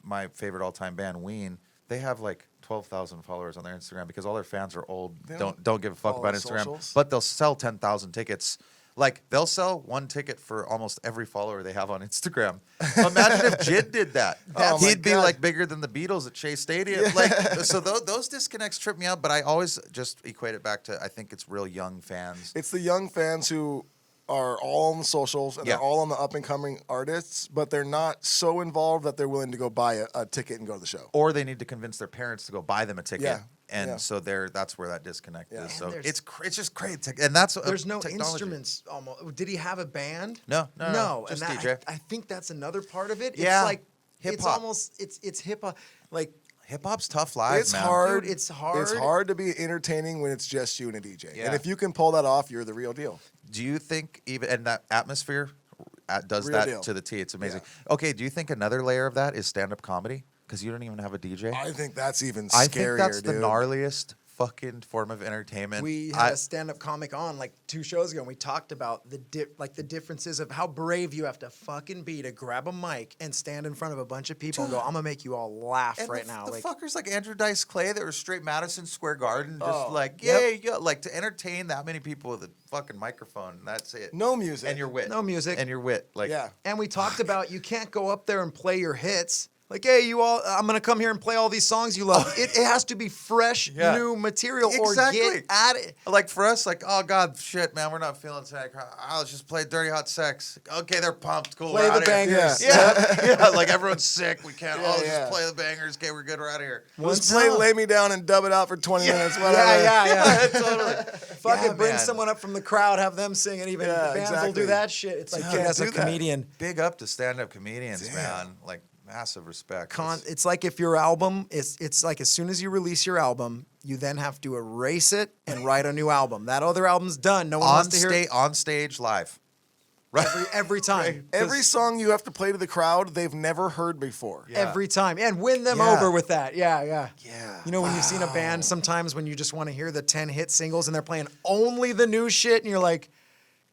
my favorite all-time band, Ween. They have like 12,000 followers on their Instagram because all their fans are old, don't give a fuck about Instagram. Socials. But they'll sell 10,000 tickets. Like, they'll sell one ticket for almost every follower they have on Instagram. Imagine if JID did that. He'd be like bigger than the Beatles at Shea Stadium. Yeah. Like, so those disconnects trip me out, but I always just equate it back to, I think it's real young fans. It's the young fans who are all on the socials and they're all on the up-and-coming artists, but they're not so involved that they're willing to go buy a ticket and go to the show. Or they need to convince their parents to go buy them a ticket. Yeah. And so that's where that disconnect is. So And it's just great. And that's there's no technology. instruments almost. Did he have a band? No. And Just DJ. I think that's another part of it. Yeah. It's like Hip it's hop. almost it's hip hop. Like Hip hop's tough live, It's man. hard. Dude, it's hard. It's hard to be entertaining when it's just you and a DJ. Yeah. And if you can pull that off, you're the real deal. Do you think even and that atmosphere does Real that deal. to the T? It's amazing. Yeah. Okay, do you think another layer of that is stand-up comedy? Because you don't even have a DJ. I think that's even I scarier, think that's the dude. gnarliest fucking form of entertainment. We had a stand-up comic on like 2 shows ago, and we talked about the differences of how brave you have to fucking be to grab a mic and stand in front of a bunch of people and go, "I'm gonna make you all laugh and right the, now." The Like, fuckers like Andrew Dice Clay that were straight Madison Square Garden, just Oh, like, yep. yeah, like to entertain that many people with a fucking microphone. That's it. No music. And your wit. No music. And your wit. Like, Yeah. and we talked about you can't go up there and play your hits. Like, hey, you all, I'm gonna come here and play all these songs you love. It has to be fresh, Yeah. new material, or Exactly. get at it. Like for us, like, oh God, shit, man, we're not feeling tonight. Oh, let's just play Dirty Hot Sex. Okay, they're pumped. Cool. Play we're the outta here. bangers. Yeah, like everyone's sick. We can't. Yeah, Let's yeah. just play the bangers. Okay, we're good. We're out of here. Let's play Lay Me Down and dub it out for 20 minutes. Whatever. Yeah. Totally. Fuck Yeah, it, bring man. someone up from the crowd, have them sing, and even Yeah, the bands will exactly. do that shit. It's like, Yeah, dude, as a do that. comedian, Big up to stand-up comedians, Damn. man. Like massive respect. it's like if your album it's like as soon as you release your album, you then have to erase it and write a new album. That other album's done. No one on wants to hear it on stage live. Right. every time. Every 'Cause song you have to play to the crowd, they've never heard before. Yeah. every time. And win them Yeah. over with that. Yeah. Yeah. You know, when you've seen a band sometimes when you just want to hear the 10 hit singles and they're playing only the new shit and you're like,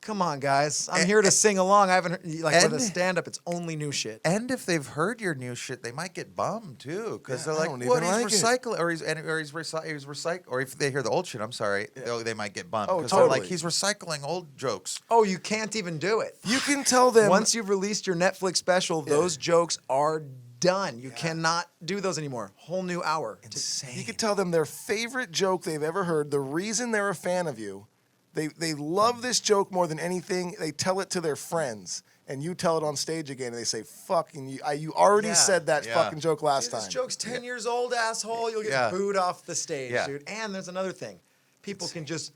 come on, guys. I'm here to sing along. I haven't heard, like with a and- stand up, it's only new shit. And if they've heard your new shit, they might get bummed too, because Yeah, I they're don't like, "What? even He's like it." recycling, or he's recycling." Or if they hear the old shit, I'm sorry, they might get bummed Oh, because they're like, totally. "He's recycling old jokes." Oh, you can't even do it. You can tell them. Once you've released your Netflix special, those jokes are done. You cannot do those anymore. Whole new hour. You could tell them their favorite joke they've ever heard, the reason they're a fan of you. They love this joke more than anything. They tell it to their friends, and you tell it on stage again, and they say, fucking, you already Yeah. said that Yeah. fucking joke last Dude, time. this joke's 10 years old, asshole. You'll get Yeah. booed off the stage, Yeah. dude. And there's another thing. People can just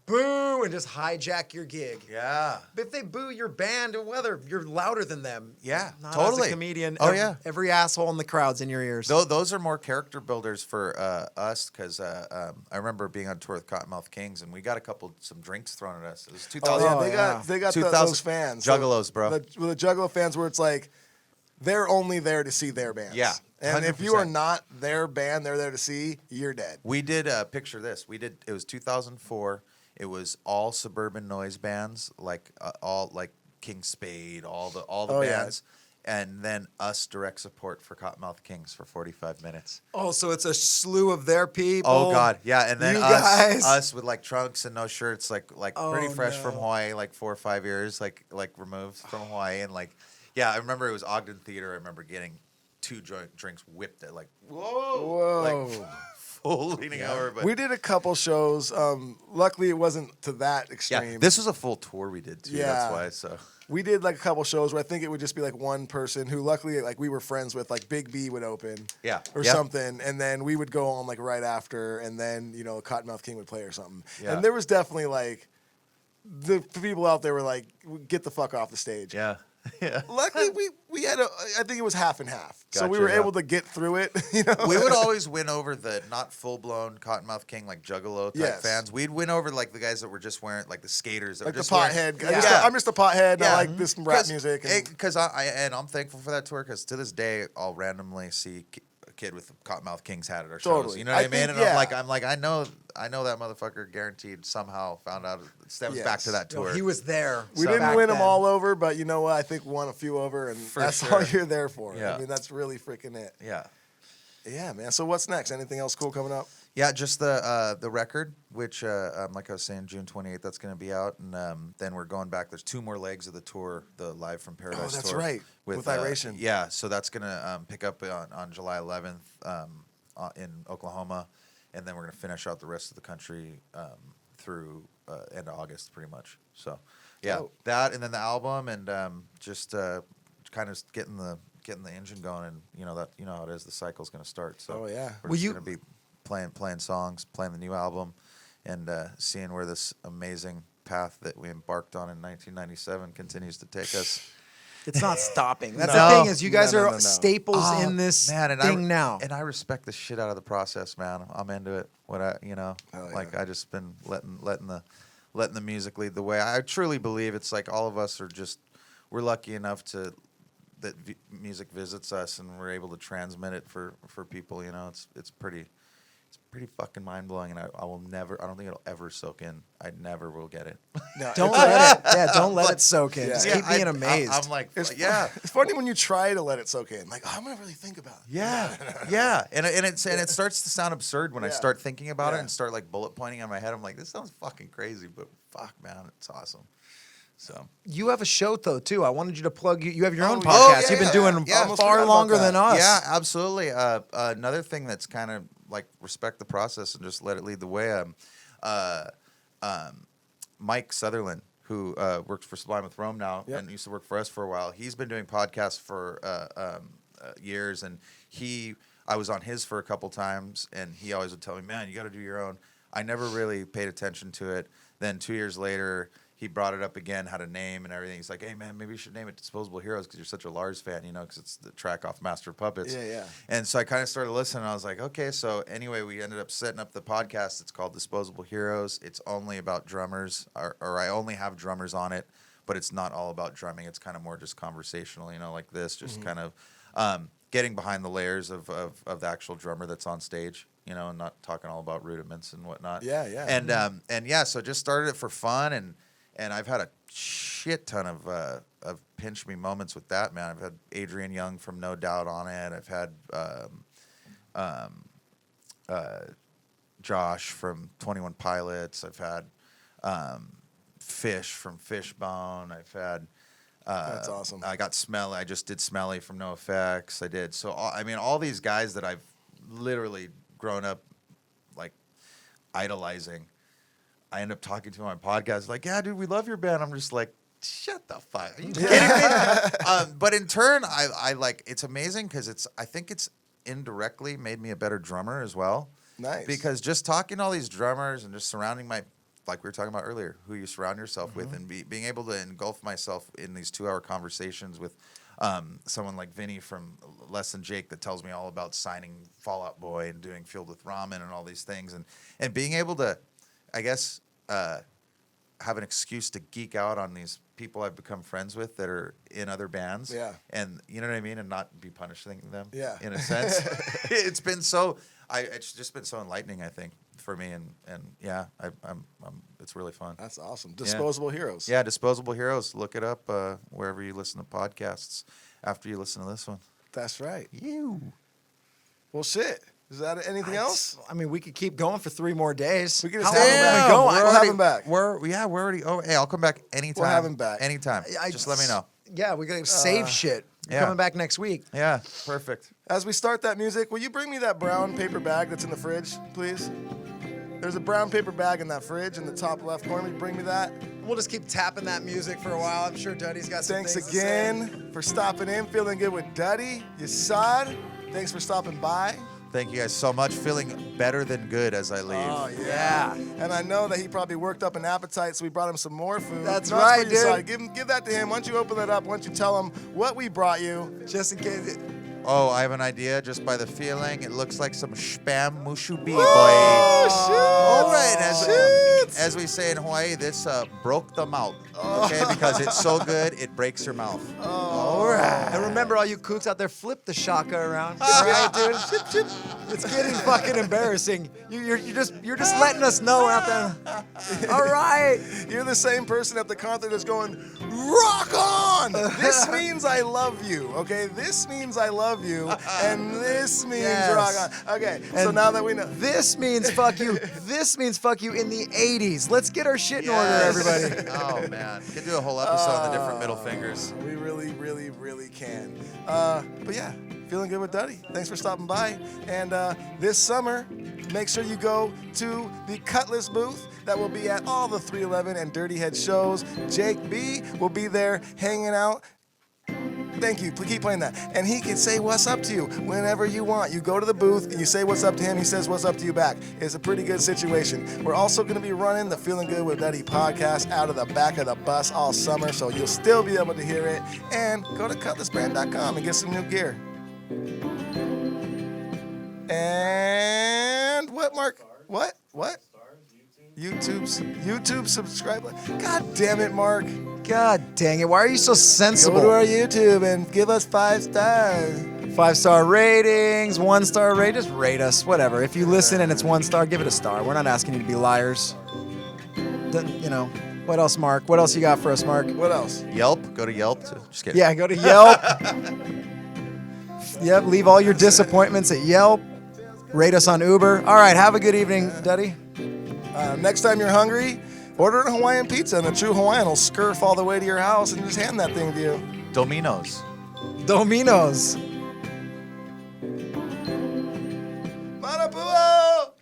boo and just hijack your gig. Yeah. But if they boo your band, whether you're louder than them, Yeah, not totally. as a comedian. Oh, every, yeah. every asshole in the crowd's in your ears. Those are more character builders for us, because I remember being on tour with Cottonmouth Kings, and we got some drinks thrown at us. It was 2000. Oh, yeah, Oh, they got 2000 those fans. Juggalos, bro. The Juggalo fans where it's like, they're only there to see their bands. Yeah, And if you are 100%. not their band they're there to see, you're dead. We did picture this. It was 2004. It was all suburban noise bands, like all like King Spade, all the Oh, yeah. bands, and then us direct support for Cottonmouth Kings for 45 minutes. Oh, so it's a slew of their people. Oh God, yeah, and then You guys. us with like trunks and no shirts, like Oh, pretty fresh no. from Hawaii, like 4 or 5 years, like removed from Hawaii, and like, yeah, I remember it was Ogden Theater. I remember getting 2 drinks whipped at like Whoa. like full leaning over, but We did a couple shows. Luckily, it wasn't to that extreme. yeah, this was a full tour we did too. Yeah. That's why. So We did like a couple shows where I think it would just be like one person who luckily like we were friends with, like Big B would open. Yeah. Or Yeah. something. And then we would go on like right after, and then, Cottonmouth King would play or something. Yeah. And there was definitely like the people out there were like, get the fuck off the stage. yeah, yeah. Luckily we had I think it was half and half. So we Gotcha, were yeah. able to get through it. We would always win over the not full blown Cottonmouth King like Juggalo type Yes. fans. We'd win over like the guys that were just wearing like the skaters that like were the just wearing- pothead. Yeah. I'm just a pothead and I Yeah. like this rap music. And, Because I'm thankful for that tour, because to this day I'll randomly see a kid with a Cottonmouth King's hat at our shows. Totally. You know what I, I mean? think- And yeah. I'm like I know that motherfucker guaranteed somehow found out it stems back to Yes. that tour. He was there. we So didn't back win them then. all over, but you know what? I think won a few over, and For that's sure. all you're there for. Yeah. I mean, that's really freaking it. yeah. Yeah, man. So what's next? Anything else cool coming up? Yeah, just the record, which like I was saying, June 28th, that's going to be out, and then we're going back. There's 2 more legs of the tour, the Live from Paradise Oh, that's tour. right, with Iration. Yeah, so that's going to pick up on July 11th in Oklahoma, and then we're going to finish out the rest of the country through end of August, pretty much. So, yeah, Dope. that, and then the album, and just kind of getting the engine going, and you know how it is. The cycle's going to start. So, Oh, yeah. we're Will just you- going to be playing songs, playing the new album, and seeing where this amazing path that we embarked on in 1997 continues to take us. It's not stopping. That's No. the thing is you guys No, are no. Oh, in this man, thing now. And I respect the shit out of the process, man. I'm into it. Hell yeah. Like I just been letting the music lead the way. I truly believe it's like all of us are just we're lucky enough that music visits us and we're able to transmit it for people. It's pretty fucking mind blowing, and I will never. I don't think it'll ever soak in. I never will get it. No, Don't let it. Yeah, don't let it soak in. Yeah. Just Yeah, keep being amazed. I'm like, It's yeah. It's funny when you try to let it soak in. Like, I'm gonna really think about it. Yeah, and it starts to sound absurd when I Yeah. start thinking about it Yeah. and start like bullet pointing in my head. I'm like, this sounds fucking crazy, but fuck, man, it's awesome. So You have a show though too. I wanted you to plug. You have your own yeah. podcast. Oh, You've been yeah, doing yeah. Almost far forgot about longer that. than us. yeah, absolutely. Another thing that's kind of like respect the process and just let it lead the way. Mike Sutherland, who works for Sublime with Rome now Yep. and used to work for us for a while. He's been doing podcasts for years, and I was on his for a couple times, and he always would tell me, "Man, you got to do your own." I never really paid attention to it. Then 2 years later, he brought it up again, had a name and everything. He's like, "Hey, man, maybe you should name it Disposable Heroes because you're such a Lars fan, because it's the track off Master of Puppets." Yeah. And so I kind of started listening. And I was like, okay. So anyway, we ended up setting up the podcast. It's called Disposable Heroes. It's only about drummers, or I only have drummers on it, but it's not all about drumming. It's kind of more just conversational, like this, just kind of getting behind the layers of the actual drummer that's on stage, and not talking all about rudiments and whatnot. Yeah. And yeah, so just started it for fun, and I've had a shit ton of pinch me moments with that, man. I've had Adrian Young from No Doubt on it. I've had Josh from 21 Pilots. I've had Fish from Fishbone. I've had That's awesome. I got Smelly. I just did Smelly from NoFX. I did. So all these guys that I've literally grown up like idolizing, I end up talking to on my podcast, like, "Yeah, dude, we love your band." I'm just like, shut the fuck. Are you kidding me? But in turn, I like, it's amazing because I think it's indirectly made me a better drummer as well. Nice. Because just talking to all these drummers and just surrounding like we were talking about earlier, who you surround yourself with, and being able to engulf myself in these 2-hour conversations with someone like Vinny from Less Than Jake that tells me all about signing Fall Out Boy and doing Filled with Ramen and all these things, and being able to, I guess, have an excuse to geek out on these people I've become friends with that are in other bands. Yeah. And you know what I mean? And not be punishing them. Yeah. In a sense. It's just been so enlightening, I think, for me. And yeah, I'm it's really fun. That's awesome. Disposable Heroes. Yeah, Disposable Heroes. Look it up wherever you listen to podcasts after you listen to this one. That's right. Well, shit. Is that anything else? I mean, we could keep going for 3 more days. We could just How have long him are back. we going? We'll have him back. We're already. Oh, hey, I'll come back anytime. We'll have him back. anytime. Just let me know. Yeah, we gotta save shit. You're yeah. coming back next week. Yeah, perfect. As we start that music, will you bring me that brown paper bag that's in the fridge, please? There's a brown paper bag in that fridge in the top left corner. Will you bring me that? We'll just keep tapping that music for a while. I'm sure Duddy's got some Thanks things to say. again for stopping in. Feeling good with Duddy. Yesod, thanks for stopping by. Thank you guys so much. Feeling better than good as I leave. Oh, Yeah. And I know that he probably worked up an appetite, so we brought him some more food. That's No, it's right, for Yesod. dude. Give that to him. Why don't you open that up? Why don't you tell him what we brought you? Just in case. Oh, I have an idea just by the feeling. It looks like some spam mushubi, boy. Oh, shit. All right, Shit. as we say in Hawaii, this broke the mouth. Okay, because it's so good, it breaks your mouth. All right. And remember, all you kooks out there, flip the shaka around. All right, dude. Chip, chip. It's getting fucking embarrassing. You're just letting us know out there. All right. You're the same person at the concert that's going, rock on! This means I love you, okay? This means I love you, and this means Yes. rock on. Okay, so And now that we know. This means fuck you. This means fuck you in the 80s. Let's get our shit in order, Yes. everybody. Oh man, we could do a whole episode on the different middle fingers. We really, really, really can. But yeah, feeling good with Duddy. Thanks for stopping by. And this summer, make sure you go to the Cutlass booth that will be at all the 311 and Dirty Head shows. Jake B will be there hanging out. Thank you. Keep playing that. And he can say what's up to you whenever you want. You go to the booth and you say what's up to him. He says what's up to you back. It's a pretty good situation. We're also going to be running the Feeling Good with Duddy podcast out of the back of the bus all summer, so you'll still be able to hear it. And go to cutlassbrand.com and get some new gear. And what, Mark? What? YouTube subscribe. God damn it, Mark. God dang it. Why are you so sensible? Go to our YouTube and give us 5 stars. 5-star ratings, 1-star rate. Just rate us, whatever. If you listen and it's 1 star, give it a star. We're not asking you to be liars. You know, what else, Mark? What else you got for us, Mark? What else? Yelp. Go to Yelp. Just kidding. Yeah, go to Yelp. Yep, leave all your disappointments at Yelp. Rate us on Uber. All right, have a good evening, Duddy. Next time you're hungry, order a Hawaiian pizza, and a true Hawaiian will scurf all the way to your house and just hand that thing to you. Domino's. Manapuo!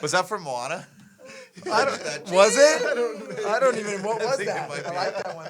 Was that from Moana? Was it? I don't even. What was that? I like that one.